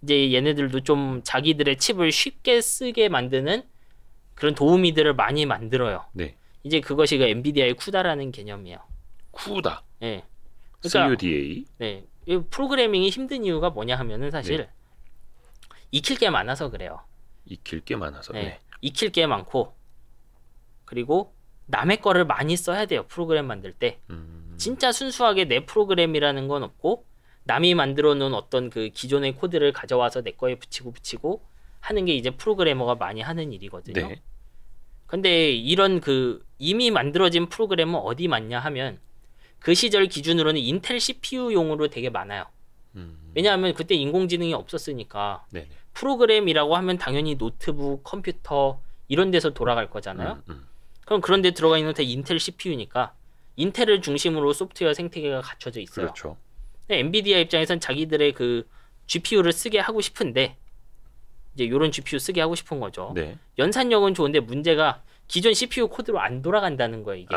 이제 얘네들도 좀 자기들의 칩을 쉽게 쓰게 만드는 그런 도우미들을 많이 만들어요. 네. 이제 그것이 그 엔비디아의 쿠다라는 개념이에요. 쿠다. 예. CUDA. 네. 이 프로그래밍이 힘든 이유가 뭐냐 하면은 사실 네. 익힐 게 많아서 그래요. 익힐 게 많아서. 네. 네. 익힐 게 많고 그리고 남의 거를 많이 써야 돼요. 프로그램 만들 때. 진짜 순수하게 내 프로그램이라는 건 없고 남이 만들어 놓은 어떤 그 기존의 코드를 가져와서 내 거에 붙이고 하는 게 이제 프로그래머가 많이 하는 일이거든요. 네. 근데 이런 그 이미 만들어진 프로그램은 어디 많냐 하면 그 시절 기준으로는 인텔 CPU용으로 되게 많아요. 왜냐하면 그때 인공지능이 없었으니까 네. 프로그램이라고 하면 당연히 노트북, 컴퓨터 이런 데서 돌아갈 거잖아요. 그럼 그런 데 들어가 있는 다 인텔 CPU니까 인텔을 중심으로 소프트웨어 생태계가 갖춰져 있어요. 그렇죠. 근데 엔비디아 입장에선 자기들의 그 GPU를 쓰게 하고 싶은데 이제 요런 GPU 쓰게 하고 싶은 거죠. 네. 연산력은 좋은데 문제가 기존 CPU 코드로 안 돌아간다는 거예요, 이게.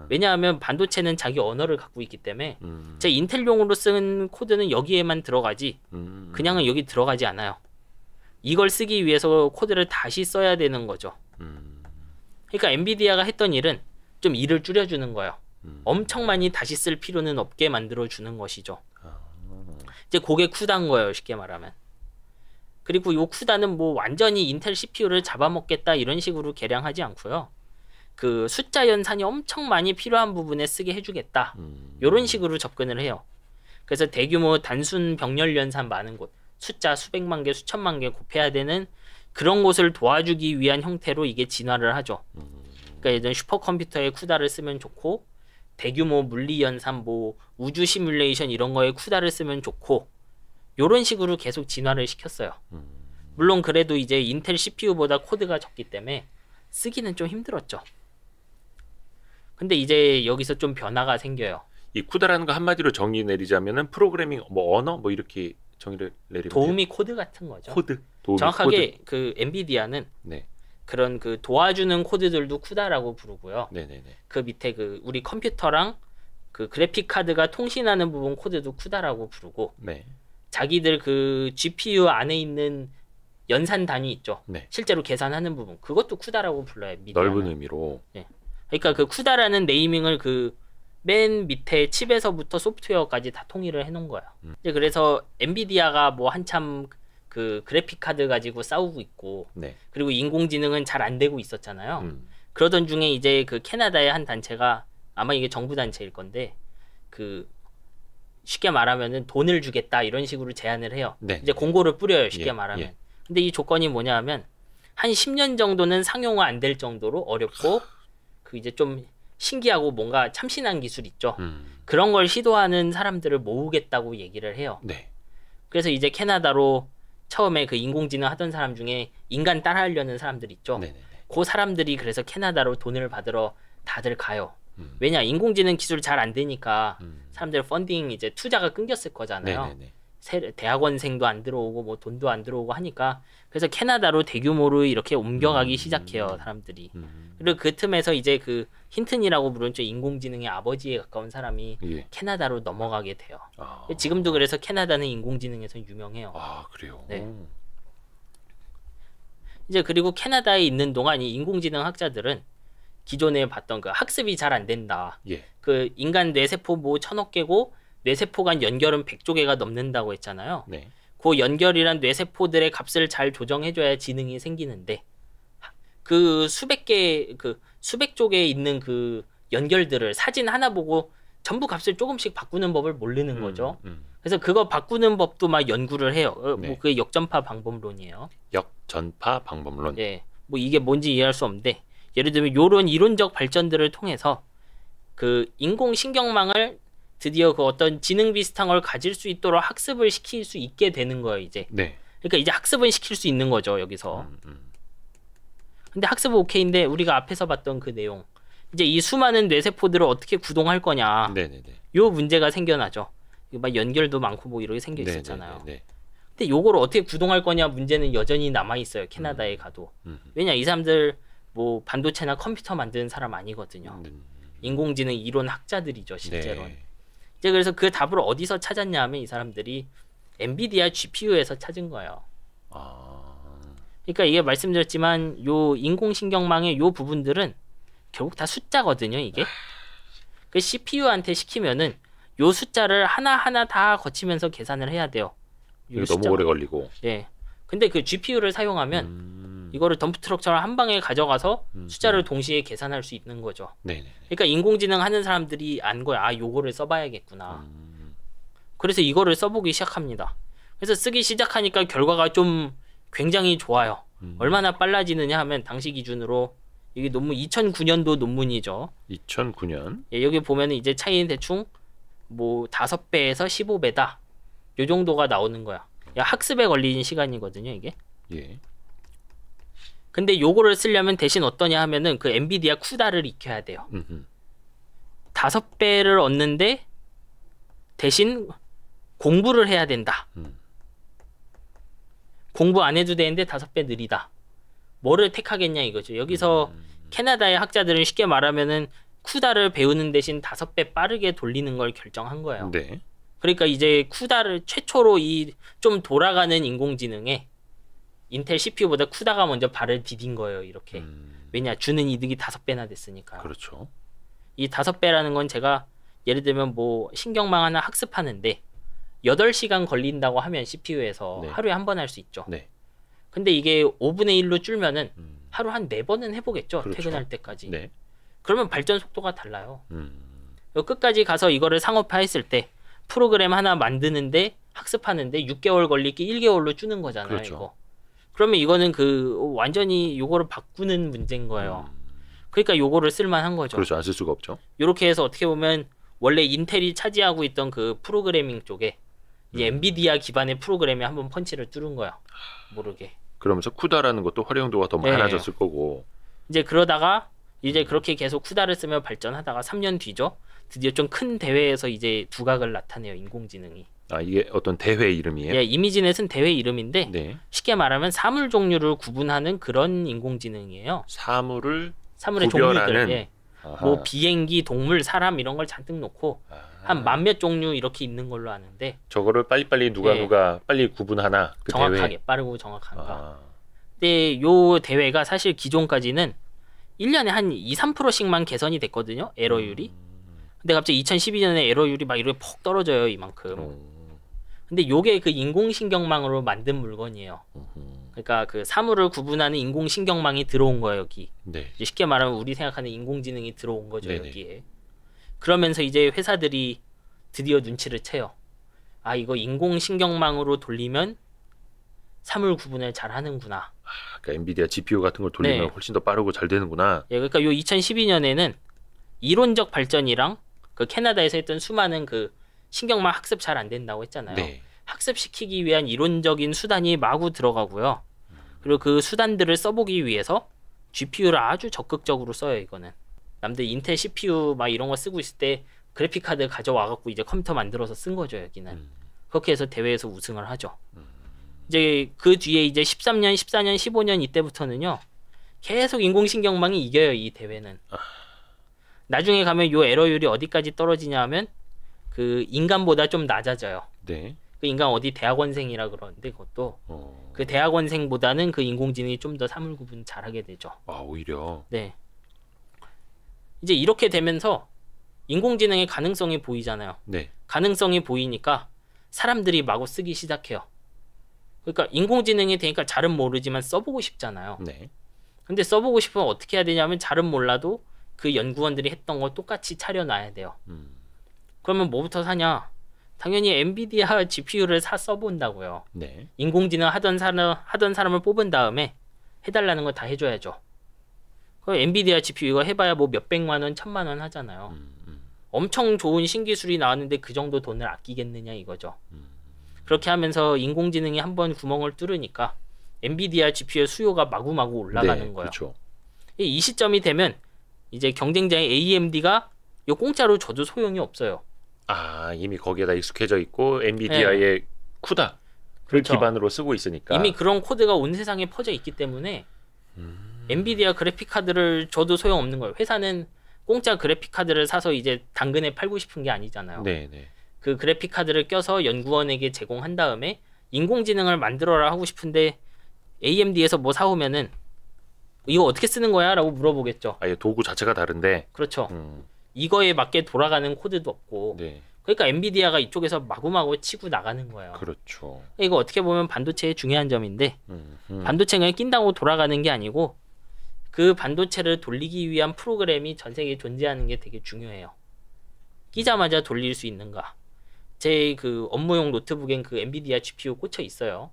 왜냐하면 반도체는 자기 언어를 갖고 있기 때문에 제 인텔용으로 쓴 코드는 여기에만 들어가지 그냥은 여기 들어가지 않아요. 이걸 쓰기 위해서 코드를 다시 써야 되는 거죠. 그러니까 엔비디아가 했던 일은 좀 일을 줄여주는 거예요. 엄청 많이 다시 쓸 필요는 없게 만들어주는 것이죠. 이제 그게 쿠다인 거예요, 쉽게 말하면. 그리고 요 쿠다는 뭐 완전히 인텔 CPU를 잡아먹겠다 이런 식으로 개량하지 않고요. 그 숫자 연산이 엄청 많이 필요한 부분에 쓰게 해주겠다. 요런 식으로 접근을 해요. 그래서 대규모 단순 병렬 연산 많은 곳, 숫자 수백만 개, 수천만 개 곱해야 되는 그런 곳을 도와주기 위한 형태로 이게 진화를 하죠. 그러니까 예전 슈퍼컴퓨터에 쿠다를 쓰면 좋고 대규모 물리 연산, 뭐 우주 시뮬레이션 이런 거에 쿠다를 쓰면 좋고 요런 식으로 계속 진화를 시켰어요. 물론 그래도 이제 인텔 CPU보다 코드가 적기 때문에 쓰기는 좀 힘들었죠. 근데 이제 여기서 좀 변화가 생겨요. 이 쿠다라는 거 한마디로 정의 내리자면은 프로그래밍 뭐 언어 뭐 이렇게 정의를 내리면 도우미 코드 같은 거죠. 코드. 도우미 정확하게 코드. 그 엔비디아는 네. 그런 그 도와주는 코드들도 쿠다라고 부르고요. 네네네. 그 밑에 그 우리 컴퓨터랑 그 그래픽 카드가 통신하는 부분 코드도 쿠다라고 부르고 네. 자기들 그 GPU 안에 있는 연산 단위 있죠. 네. 실제로 계산하는 부분 그것도 쿠다라고 불러요. 엔비디아는. 넓은 의미로. 네. 그러니까 그 쿠다라는 네이밍을 그 맨 밑에 칩에서부터 소프트웨어까지 다 통일을 해놓은 거예요. 이제 그래서 엔비디아가 뭐 한참 그 그래픽 카드 가지고 싸우고 있고, 네. 그리고 인공지능은 잘 안 되고 있었잖아요. 그러던 중에 이제 그 캐나다의 한 단체가 아마 이게 정부 단체일 건데 그 쉽게 말하면은 돈을 주겠다 이런 식으로 제안을 해요. 네. 이제 공고를 뿌려요. 쉽게 예, 말하면. 예. 근데 이 조건이 뭐냐 하면 한 10년 정도는 상용화 안 될 정도로 어렵고 그 이제 좀 신기하고 뭔가 참신한 기술 있죠. 그런 걸 시도하는 사람들을 모으겠다고 얘기를 해요. 네. 그래서 이제 캐나다로 처음에 그 인공지능 하던 사람 중에 인간 따라하려는 사람들 있죠. 네네네. 그 사람들이 그래서 캐나다로 돈을 받으러 다들 가요. 왜냐 인공지능 기술 잘 안 되니까 사람들 펀딩 이제 투자가 끊겼을 거잖아요. 네네네. 대학원생도 안 들어오고 뭐 돈도 안 들어오고 하니까 그래서 캐나다로 대규모로 이렇게 옮겨가기 시작해요 사람들이. 그리고 그 틈에서 이제 그 힌튼이라고 부르는 저 인공지능의 아버지에 가까운 사람이 예. 캐나다로 넘어가게 돼요. 아. 지금도 그래서 캐나다는 인공지능에서 유명해요. 아, 그래요. 네. 이제 그리고 캐나다에 있는 동안 이 인공지능 학자들은 기존에 봤던 그 학습이 잘 안 된다. 예. 그 인간 뇌세포 뭐 1000억 개고 뇌세포 간 연결은 100조 개가 넘는다고 했잖아요. 네. 그 연결이란 뇌세포들의 값을 잘 조정해줘야 지능이 생기는데 그 수백 조 개에 있는 그 연결들을 사진 하나 보고 전부 값을 조금씩 바꾸는 법을 모르는 거죠. 그래서 그거 바꾸는 법도 막 연구를 해요. 네. 뭐 그게 역전파 방법론이에요. 역전파 방법론. 예. 뭐 이게 뭔지 이해할 수 없는데 예를 들면 요런 이론적 발전들을 통해서 그 인공신경망을 드디어 그 어떤 지능 비슷한 걸 가질 수 있도록 학습을 시킬 수 있게 되는 거예요, 이제. 네. 그러니까 이제 학습은 시킬 수 있는 거죠, 여기서. 근데 학습은 오케이인데 우리가 앞에서 봤던 그 내용. 이제 이 수많은 뇌세포들을 어떻게 구동할 거냐. 네네네. 요 문제가 생겨나죠. 막 연결도 많고 뭐 이렇게 생겨 있었잖아요. 네네네. 근데 요거를 어떻게 구동할 거냐 문제는 여전히 남아 있어요. 캐나다에 가도. 왜냐 이 사람들 뭐 반도체나 컴퓨터 만드는 사람 아니거든요. 인공지능 이론 학자들이죠, 실제로. 네. 이제 그래서 그 답을 어디서 찾았냐 하면 이 사람들이 엔비디아 GPU에서 찾은 거예요. 아. 그러니까 이게 말씀드렸지만 요 인공신경망의 요 부분들은 결국 다 숫자거든요, 이게. 그 CPU한테 시키면은 요 숫자를 하나하나 다 거치면서 계산을 해야 돼요. 이거 너무 오래 걸리고. 예. 근데 그 GPU를 사용하면 이거를 덤프트럭처럼 한 방에 가져가서 숫자를 동시에 계산할 수 있는 거죠. 네네. 그러니까 인공지능 하는 사람들이 안 거야. 아, 요거를 써봐야겠구나. 그래서 이거를 써보기 시작합니다. 그래서 쓰기 시작하니까 결과가 좀 굉장히 좋아요. 얼마나 빨라지느냐 하면 당시 기준으로 이게 논문 2009년도 논문이죠. 2009년. 예, 여기 보면은 이제 차이는 대충 뭐 5배에서 15배다. 요 정도가 나오는 거야. 야, 학습에 걸리는 시간이거든요, 이게. 예. 근데 요거를 쓰려면 대신 어떠냐 하면은 그 엔비디아 쿠다를 익혀야 돼요. 5배를 얻는데 대신 공부를 해야 된다. 공부 안 해도 되는데 5배 느리다. 뭐를 택하겠냐 이거죠. 여기서 캐나다의 학자들은 쉽게 말하면은 쿠다를 배우는 대신 5배 빠르게 돌리는 걸 결정한 거예요. 네. 그러니까 이제 쿠다를 최초로 이 좀 돌아가는 인공지능에 인텔 CPU보다 쿠다가 먼저 발을 디딘 거예요, 이렇게. 왜냐, 주는 이득이 5배나 됐으니까. 그렇죠. 이 5배라는 건 제가 예를 들면 뭐 신경망 하나 학습하는데 8시간 걸린다고 하면 CPU에서 네. 하루에 한 번 할 수 있죠. 네. 근데 이게 5분의 1로 줄면은 하루 한 4번은 해보겠죠. 그렇죠. 퇴근할 때까지. 네. 그러면 발전 속도가 달라요. 끝까지 가서 이거를 상업화했을 때 프로그램 하나 만드는데 학습하는데 6개월 걸리기 1개월로 주는 거잖아요. 그렇죠. 이거. 그러면 이거는 그 완전히 요거를 바꾸는 문제인 거예요. 그러니까 요거를 쓸만한 거죠. 그렇죠. 안 쓸 수가 없죠. 이렇게 해서 어떻게 보면 원래 인텔이 차지하고 있던 그 프로그래밍 쪽에 이제 엔비디아 기반의 프로그램에 한번 펀치를 뚫은 거야. 모르게. 그러면서 쿠다라는 것도 활용도가 더 네. 많아졌을 거고. 이제 그러다가 이제 그렇게 계속 쿠다를 쓰며 발전하다가 3년 뒤죠. 드디어 좀 큰 대회에서 이제 두각을 나타내요, 인공지능이. 아, 이게 어떤 대회 이름이에요? 예, 이미지넷은 대회 이름인데 네. 쉽게 말하면 사물 종류를 구분하는 그런 인공지능이에요. 사물을 사물의 구별하는? 종류들. 예. 아하. 뭐 비행기, 동물, 사람 이런 걸 잔뜩 놓고 아. 한 만몇 종류 이렇게 있는 걸로 아는데 저거를 빨리빨리 누가 예. 빨리 구분하나 그 정확하게 대회. 빠르고 정확한가. 아. 근데 요 대회가 사실 기존까지는 1년에 한 2-3%씩만 개선이 됐거든요. 에러율이. 근데 갑자기 2012년에 에러율이 막 이렇게 퍽 떨어져요, 이만큼. 근데 요게 그 인공신경망으로 만든 물건이에요. 그러니까 그 사물을 구분하는 인공신경망이 들어온 거예요, 여기. 네. 이제 쉽게 말하면 우리 생각하는 인공지능이 들어온 거죠, 네네. 여기에. 그러면서 이제 회사들이 드디어 눈치를 채요. 아, 이거 인공신경망으로 돌리면 사물 구분을 잘 하는구나. 그러니까 엔비디아 GPU 같은 걸 돌리면 네. 훨씬 더 빠르고 잘 되는구나. 예, 그러니까 요 2012년에는 이론적 발전이랑 그 캐나다에서 했던 수많은 그 신경망 학습 잘 안 된다고 했잖아요. 네. 학습시키기 위한 이론적인 수단이 마구 들어가고요. 그리고 그 수단들을 써보기 위해서 GPU를 아주 적극적으로 써요, 이거는. 남들 인텔 CPU 막 이런 거 쓰고 있을 때 그래픽 카드 가져와 갖고 이제 컴퓨터 만들어서 쓴 거죠, 여기는. 그렇게 해서 대회에서 우승을 하죠. 이제 그 뒤에 이제 13년, 14년, 15년 이때부터는요. 계속 인공신경망이 이겨요, 이 대회는. 나중에 가면 요 에러율이 어디까지 떨어지냐 하면 그 인간보다 좀 낮아져요. 네. 그 인간 어디 대학원생이라 그러는데 그것도 그 대학원생보다는 그 인공지능이 좀 더 사물구분 잘하게 되죠. 아, 오히려. 네. 이제 이렇게 되면서 인공지능의 가능성이 보이잖아요. 네. 가능성이 보이니까 사람들이 마구 쓰기 시작해요. 그러니까 인공지능이 되니까 잘은 모르지만 써보고 싶잖아요. 네. 근데 써보고 싶으면 어떻게 해야 되냐면 잘은 몰라도 그 연구원들이 했던 거 똑같이 차려놔야 돼요. 그러면 뭐부터 사냐? 당연히 엔비디아 GPU를 사 써본다고요. 네. 인공지능 하던 사람을 뽑은 다음에 해달라는 거 다 해줘야죠. 그 엔비디아 GPU 이거 해봐야 뭐 몇백만 원, 천만 원 하잖아요. 엄청 좋은 신기술이 나왔는데 그 정도 돈을 아끼겠느냐 이거죠. 그렇게 하면서 인공지능이 한번 구멍을 뚫으니까 엔비디아 GPU의 수요가 마구마구 올라가는 네, 거예요. 그렇죠. 이 시점이 되면 이제 경쟁자인 AMD가 이 공짜로 줘도 소용이 없어요. 아, 이미 거기에다 익숙해져 있고 엔비디아의 쿠다를 그렇죠. 기반으로 쓰고 있으니까 이미 그런 코드가 온 세상에 퍼져 있기 때문에 엔비디아 그래픽 카드를 줘도 소용없는 거예요. 회사는 공짜 그래픽 카드를 사서 이제 당근에 팔고 싶은 게 아니잖아요. 네, 네. 그 그래픽 카드를 껴서 연구원에게 제공한 다음에 인공지능을 만들어라 하고 싶은데 AMD에서 뭐 사오면은 이거 어떻게 쓰는 거야? 라고 물어보겠죠. 아예 도구 자체가 다른데. 그렇죠. 이거에 맞게 돌아가는 코드도 없고 네. 그러니까 엔비디아가 이쪽에서 마구마구 치고 나가는 거예요. 그렇죠. 이거 어떻게 보면 반도체의 중요한 점인데 반도체는 낀다고 돌아가는 게 아니고 그 반도체를 돌리기 위한 프로그램이 전 세계에 존재하는 게 되게 중요해요. 끼자마자 돌릴 수 있는가. 제 그 업무용 노트북엔 그 엔비디아 GPU 꽂혀 있어요.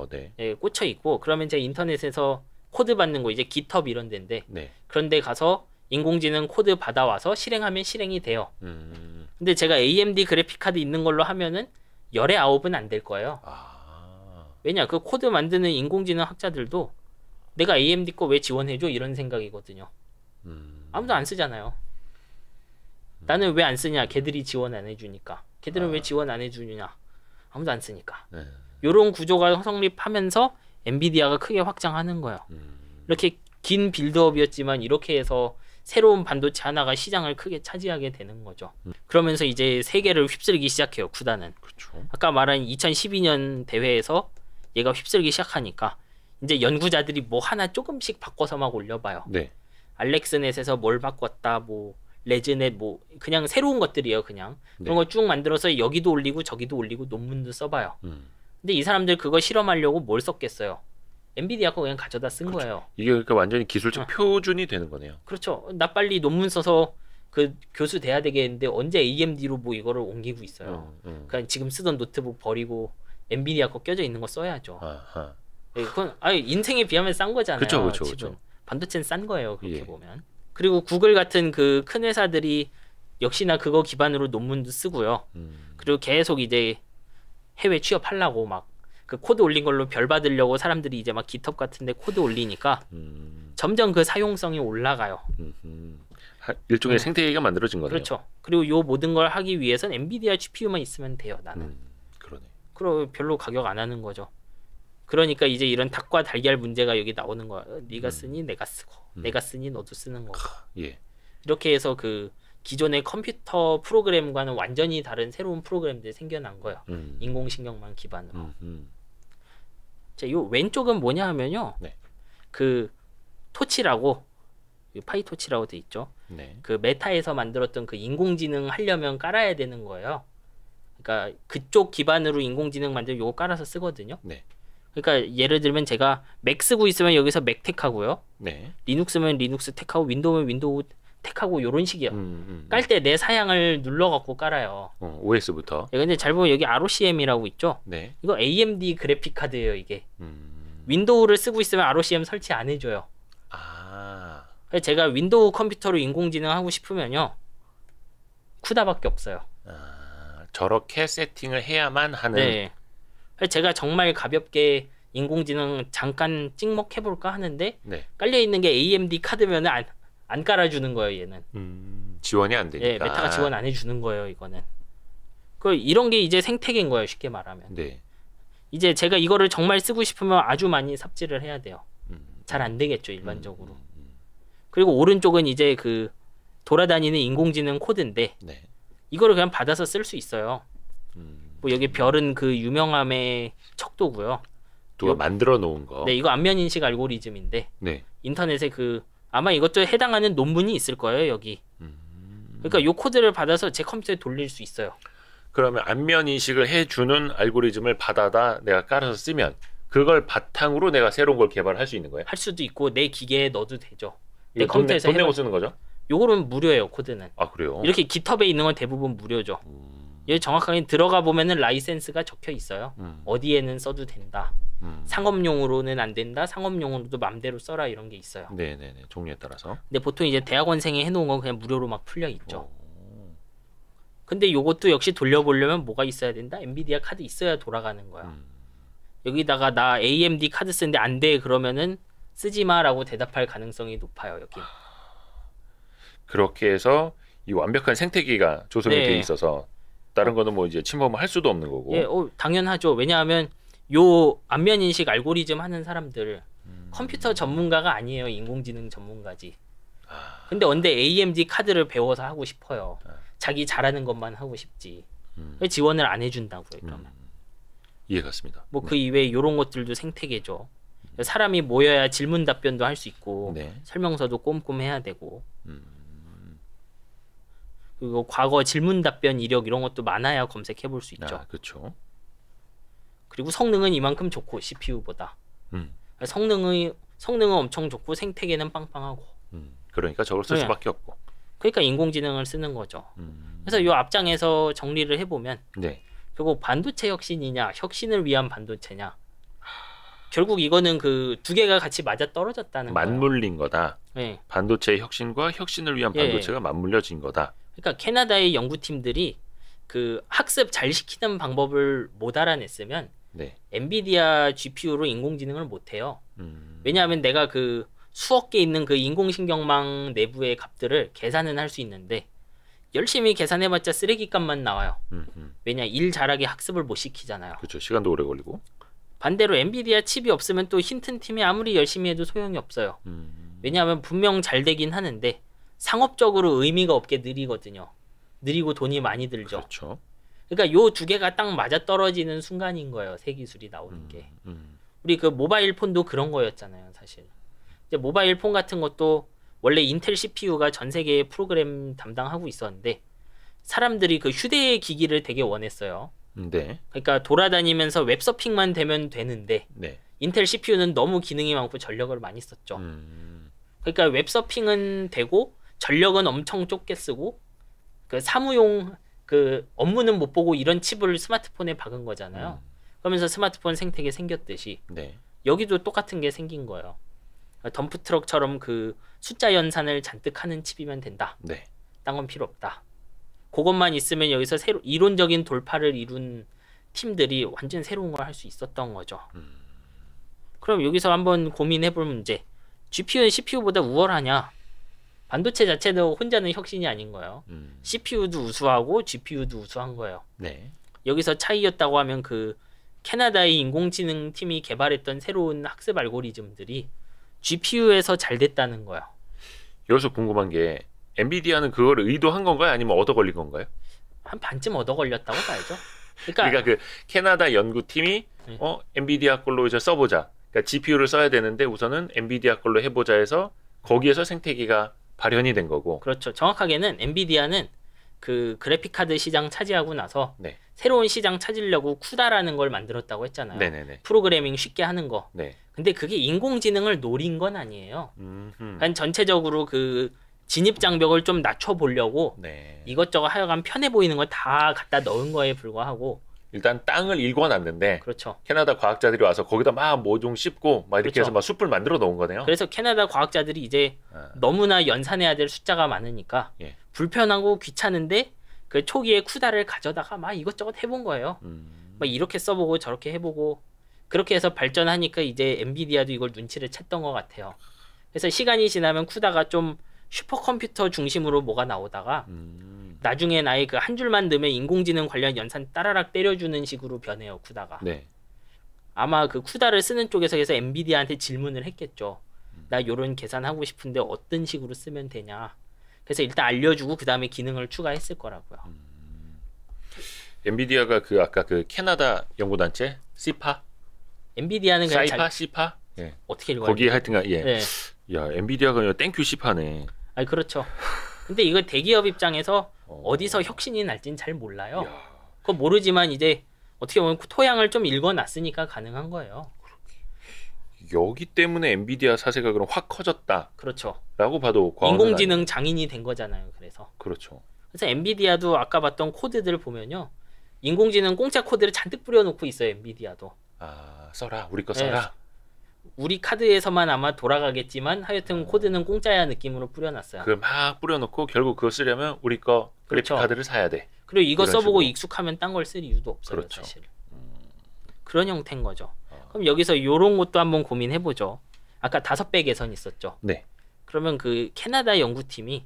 네. 예, 꽂혀 있고 그러면 제 인터넷에서 코드 받는 거 이제 GitHub 이런 데인데 네. 그런데 가서 인공지능 코드 받아와서 실행하면 실행이 돼요. 근데 제가 AMD 그래픽 카드 있는 걸로 하면은 열의 9은 안 될 거예요. 아. 왜냐 그 코드 만드는 인공지능 학자들도 내가 AMD 거 왜 지원해줘 이런 생각이거든요. 아무도 안 쓰잖아요. 나는 왜 안 쓰냐? 걔들이 지원 안 해주니까. 걔들은 왜 지원 안 해주느냐? 아무도 안 쓰니까. 네. 요런 구조가 성립하면서 엔비디아가 크게 확장하는 거예요. 이렇게 긴 빌드업이었지만 이렇게 해서 새로운 반도체 하나가 시장을 크게 차지하게 되는 거죠. 그러면서 이제 세계를 휩쓸기 시작해요. 쿠다는. 그렇죠. 아까 말한 2012년 대회에서 얘가 휩쓸기 시작하니까 이제 연구자들이 뭐 하나 조금씩 바꿔서 막 올려봐요. 네. 알렉스넷에서 뭘 바꿨다, 뭐 레즈넷, 뭐 그냥 새로운 것들이에요. 그냥 그런 거 쭉 만들어서 여기도 올리고 저기도 올리고 논문도 써봐요. 근데 이 사람들 그거 실험하려고 뭘 썼겠어요? 엔비디아 거 그냥 가져다 쓴 그렇죠. 거예요. 이게 그러니까 완전히 기술적 표준이 되는 거네요. 그렇죠. 나 빨리 논문 써서 그 교수 돼야 되겠는데 언제 AMD로 뭐 이거를 옮기고 있어요. 그러니까 지금 쓰던 노트북 버리고 엔비디아 거 껴져 있는 거 써야죠. 아하. 그건 인생에 비하면 싼 거잖아요. 그렇죠. 지금 반도체는 싼 거예요. 그렇게 예. 보면. 그리고 구글 같은 그 큰 회사들이 역시나 그거 기반으로 논문도 쓰고요. 그리고 계속 이제 해외 취업하려고 막 그 코드 올린 걸로 별 받으려고 사람들이 이제 막 GitHub 같은데 코드 올리니까 점점 그 사용성이 올라가요. 일종의 생태계가 만들어진 거네요. 그렇죠. 그리고 요 모든 걸 하기 위해선 엔비디아 GPU만 있으면 돼요. 나는. 그러네. 그럼 별로 가격 안 하는 거죠. 그러니까 이제 이런 닭과 달걀 문제가 여기 나오는 거야. 네가 쓰니 내가 쓰고, 내가 쓰니 너도 쓰는 거고. 예. 이렇게 해서 그 기존의 컴퓨터 프로그램과는 완전히 다른 새로운 프로그램들이 생겨난 거예요. 인공신경망 기반으로. 자, 요 왼쪽은 뭐냐 하면요. 네. 그 토치라고 파이토치라고 돼 있죠. 네. 그 메타에서 만들었던 그 인공지능 하려면 깔아야 되는 거예요. 그러니까 그쪽 기반으로 인공지능 만들면 요거 깔아서 쓰거든요. 네. 그러니까 예를 들면 제가 맥 쓰고 있으면 여기서 맥 택하고요. 네. 리눅스면 리눅스 택하고 윈도우면 윈도우 택하고 요런 식이요. 깔 때 내 사양을 눌러갖고 깔아요. OS부터. 근데 잘 보면 여기 ROCm이라고 있죠. 네. 이거 AMD 그래픽 카드예요. 이게. 윈도우를 쓰고 있으면 ROCm 설치 안 해줘요. 아. 그래서 제가 윈도우 컴퓨터로 인공지능 하고 싶으면요. 쿠다밖에 없어요. 저렇게 세팅을 해야만 하는. 네. 그래서 제가 정말 가볍게 인공지능 잠깐 찍먹해볼까 하는데 네. 깔려있는 게 AMD 카드면 안 깔아주는 거예요. 얘는. 지원이 안 되니까. 예, 메타가 지원 안 해주는 거예요. 이거는. 이런 게 이제 생태계인 거예요, 쉽게 말하면. 네. 이제 제가 이거를 정말 쓰고 싶으면 아주 많이 삽질을 해야 돼요. 잘 안 되겠죠, 일반적으로. 그리고 오른쪽은 이제 그 돌아다니는 인공지능 코드인데 네. 이거를 그냥 받아서 쓸 수 있어요. 뭐 여기 별은 그 유명함의 척도고요. 누가 만들어 놓은 거. 네, 이거 안면 인식 알고리즘인데 네. 인터넷에 그 아마 이것도 해당하는 논문이 있을 거예요, 여기. 그러니까 요 코드를 받아서 제 컴퓨터에 돌릴 수 있어요. 그러면 안면 인식을 해주는 알고리즘을 받아다 내가 깔아서 쓰면 그걸 바탕으로 내가 새로운 걸 개발할 수 있는 거예요? 할 수도 있고 내 기계에 넣어도 되죠. 내 이거 돈, 컴퓨터에서 돈 내고 쓰는 거죠? 요거는 무료예요, 코드는. 아 그래요? 이렇게 깃허브에 있는 건 대부분 무료죠. 여기 정확하게 들어가 보면은 라이센스가 적혀 있어요. 어디에는 써도 된다. 상업용으로는 안 된다. 상업용으로도 맘대로 써라 이런 게 있어요. 네네네. 종류에 따라서. 근데 보통 이제 대학원생이 해놓은 건 그냥 무료로 막 풀려 있죠. 근데 요것도 역시 돌려보려면 뭐가 있어야 된다? 엔비디아 카드 있어야 돌아가는 거야. 여기다가 나 AMD 카드 쓰는데 안 돼 그러면은 쓰지 마라고 대답할 가능성이 높아요, 여기. 그렇게 해서 이 완벽한 생태계가 조성이 네. 돼 있어서 다른 거는 뭐 이제 침범을 할 수도 없는 거고. 예, 당연하죠. 왜냐하면 요 안면 인식 알고리즘 하는 사람들 컴퓨터 전문가가 아니에요. 인공지능 전문가지. 근데 언제 AMD 카드를 배워서 하고 싶어요. 자기 잘하는 것만 하고 싶지. 왜 지원을 안 해준다고요, 그러면. 이해가 갔습니다. 뭐 그 이외에 요런 것들도 생태계죠. 사람이 모여야 질문 답변도 할 수 있고 네. 설명서도 꼼꼼해야 되고 그리고 과거 질문 답변 이력 이런 것도 많아야 검색해 볼 수 있죠. 아, 그렇죠. 그리고 성능은 이만큼 좋고 CPU보다 음. 성능은 엄청 좋고 생태계는 빵빵하고 그러니까 저걸 쓸 네. 수밖에 없고. 그러니까 인공지능을 쓰는 거죠. 그래서 요 앞장에서 정리를 해보면 네. 결국 반도체 혁신이냐 혁신을 위한 반도체냐 결국 이거는 그 두 개가 같이 맞아 떨어졌다는 거예요. 맞물린 거다. 네. 반도체의 혁신과 혁신을 위한 예. 반도체가 맞물려진 거다. 그러니까 캐나다의 연구팀들이 그 학습 잘 시키는 방법을 못 알아냈으면 네. 엔비디아 GPU로 인공지능을 못 해요. 왜냐하면 내가 그 수억 개 있는 그 인공신경망 내부의 값들을 계산은 할 수 있는데 열심히 계산해봤자 쓰레기값만 나와요. 왜냐 일 잘하게 학습을 못 시키잖아요. 그렇죠. 시간도 오래 걸리고. 반대로 엔비디아 칩이 없으면 또 힌튼 팀이 아무리 열심히 해도 소용이 없어요. 왜냐하면 분명 잘 되긴 하는데 상업적으로 의미가 없게 느리거든요. 느리고 돈이 많이 들죠. 그렇죠. 그러니까 요 두 개가 딱 맞아 떨어지는 순간인 거예요. 새 기술이 나오는 게. 우리 그 모바일 폰도 그런 거였잖아요, 사실. 이제 모바일 폰 같은 것도 원래 인텔 CPU가 전 세계에 프로그램 담당하고 있었는데 사람들이 그 휴대 기기를 되게 원했어요. 네. 그러니까 돌아다니면서 웹서핑만 되면 되는데 네. 인텔 CPU는 너무 기능이 많고 전력을 많이 썼죠. 그러니까 웹서핑은 되고 전력은 엄청 좁게 쓰고 그 사무용 그 업무는 못 보고 이런 칩을 스마트폰에 박은 거잖아요. 그러면서 스마트폰 생태계 생겼듯이 네. 여기도 똑같은 게 생긴 거예요. 덤프트럭처럼 그 숫자 연산을 잔뜩 하는 칩이면 된다. 네. 딴 건 필요 없다. 그것만 있으면 여기서 새로 이론적인 돌파를 이룬 팀들이 완전 새로운 걸 할 수 있었던 거죠. 그럼 여기서 한번 고민해볼 문제. GPU는 CPU보다 우월하냐? 반도체 자체도 혼자는 혁신이 아닌 거예요. CPU도 우수하고 GPU도 우수한 거예요. 네. 여기서 차이였다고 하면 그 캐나다의 인공지능 팀이 개발했던 새로운 학습 알고리즘들이 GPU에서 잘 됐다는 거예요. 여기서 궁금한 게 엔비디아는 그걸 의도한 건가요? 아니면 얻어 걸린 건가요? 한 반쯤 얻어 걸렸다고 봐야죠. 그러니까 그 캐나다 연구팀이 네. 엔비디아 걸로 이제 써보자. 그러니까 GPU를 써야 되는데 우선은 엔비디아 걸로 해보자 해서 거기에서 생태계가 발현이 된 거고. 그렇죠. 정확하게는 엔비디아는 그 그래픽 카드 시장 차지하고 나서 네. 새로운 시장 찾으려고 쿠다라는 걸 만들었다고 했잖아요. 네네네. 프로그래밍 쉽게 하는 거. 네. 근데 그게 인공지능을 노린 건 아니에요. 그러니까 전체적으로 그 진입 장벽을 좀 낮춰보려고 네. 이것저것 하여간 편해 보이는 걸 다 갖다 넣은 거에 불과하고. 일단 땅을 일궈놨는데 그렇죠. 캐나다 과학자들이 와서 거기다 막 모종 씹고 막 이렇게 그렇죠. 해서 막 숲을 만들어 놓은 거네요. 그래서 캐나다 과학자들이 이제 너무나 연산해야 될 숫자가 많으니까 예. 불편하고 귀찮은데 그 초기에 쿠다를 가져다가 막 이것저것 해본 거예요. 막 이렇게 써보고 저렇게 해보고 그렇게 해서 발전하니까 이제 엔비디아도 이걸 눈치를 챘던 것 같아요. 그래서 시간이 지나면 쿠다가 좀 슈퍼컴퓨터 중심으로 뭐가 나오다가 나중에 나의 그 한 줄만 넣으면 인공지능 관련 연산 따라락 때려주는 식으로 변해요. 쿠다가. 네. 아마 그 쿠다를 쓰는 쪽에서 해서 엔비디아한테 질문을 했겠죠. 나 요런 계산하고 싶은데 어떤 식으로 쓰면 되냐. 그래서 일단 알려주고 그 다음에 기능을 추가했을 거라고요. 엔비디아가 그 아까 그 캐나다 연구단체 시파? 엔비디아는 그냥 사이파? 시파? 예. 어떻게 읽어요? 거기 하여튼간 예. 네. 야 엔비디아가 그냥 땡큐 시파네. 아니 그렇죠. 근데 이거 대기업 입장에서 어디서 혁신이 날진 잘 몰라요. 야. 그거 모르지만 이제 어떻게 보면 토양을 좀 읽어놨으니까 가능한 거예요. 여기 때문에 엔비디아 사세가 그럼 확 커졌다라고 그렇죠. 봐도 과언은 인공지능 아니에요. 장인이 된 거잖아요. 그래서 그렇죠. 엔비디아도 아까 봤던 코드들 보면요. 인공지능 공짜 코드를 잔뜩 뿌려놓고 있어요. 엔비디아도. 아 써라 우리 거 네. 써라. 우리 카드에서만 아마 돌아가겠지만 하여튼 코드는 공짜야 느낌으로 뿌려놨어요. 그 막 뿌려놓고 결국 그거 쓰려면 우리 거 그래픽 그렇죠. 카드를 사야 돼. 그리고 이거 이런 써보고 식으로. 익숙하면 딴 걸 쓸 이유도 없어요. 그렇죠. 사실. 그런 형태인 거죠. 그럼 여기서 요런 것도 한번 고민해보죠. 아까 5배 개선 있었죠. 네. 그러면 그 캐나다 연구팀이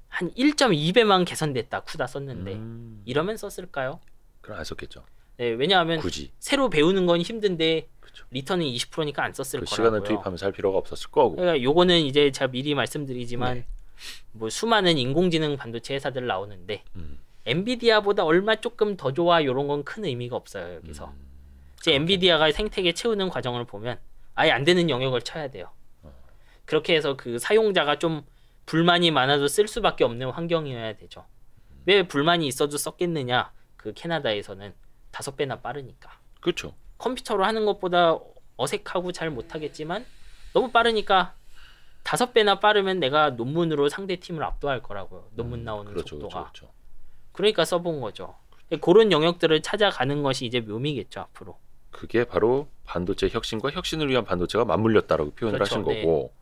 한 1.2배만 개선됐다. 쿠다 썼는데 이러면 썼을까요? 그럼 안 썼겠죠. 네, 왜냐하면 굳이 새로 배우는 건 힘든데 그렇죠. 리턴은 20%니까 안 썼을 그 거라고요. 시간을 투입하면서 할 필요가 없었을 거고. 그러니까 요거는 이제 제가 미리 말씀드리지만 네. 뭐 수많은 인공지능 반도체 회사들 나오는데 음. 엔비디아보다 얼마 조금 더 좋아 요런 건 큰 의미가 없어요. 여기서 이제 엔비디아가 생태계 채우는 과정을 보면 아예 안 되는 영역을 쳐야 돼요. 그렇게 해서 그 사용자가 좀 불만이 많아도 쓸 수밖에 없는 환경이어야 되죠. 왜 불만이 있어도 썼겠느냐? 그 캐나다에서는 5배나 빠르니까. 그렇죠. 컴퓨터로 하는 것보다 어색하고 잘 못하겠지만 너무 빠르니까 5배나 빠르면 내가 논문으로 상대 팀을 압도할 거라고요. 논문 나오는 그렇죠, 속도가. 그렇죠. 그러니까 써본 거죠. 그런 영역들을 찾아가는 것이 이제 묘미겠죠 앞으로. 그게 바로 반도체 혁신과 혁신을 위한 반도체가 맞물렸다라고 표현을 그렇죠, 하신 네. 거고.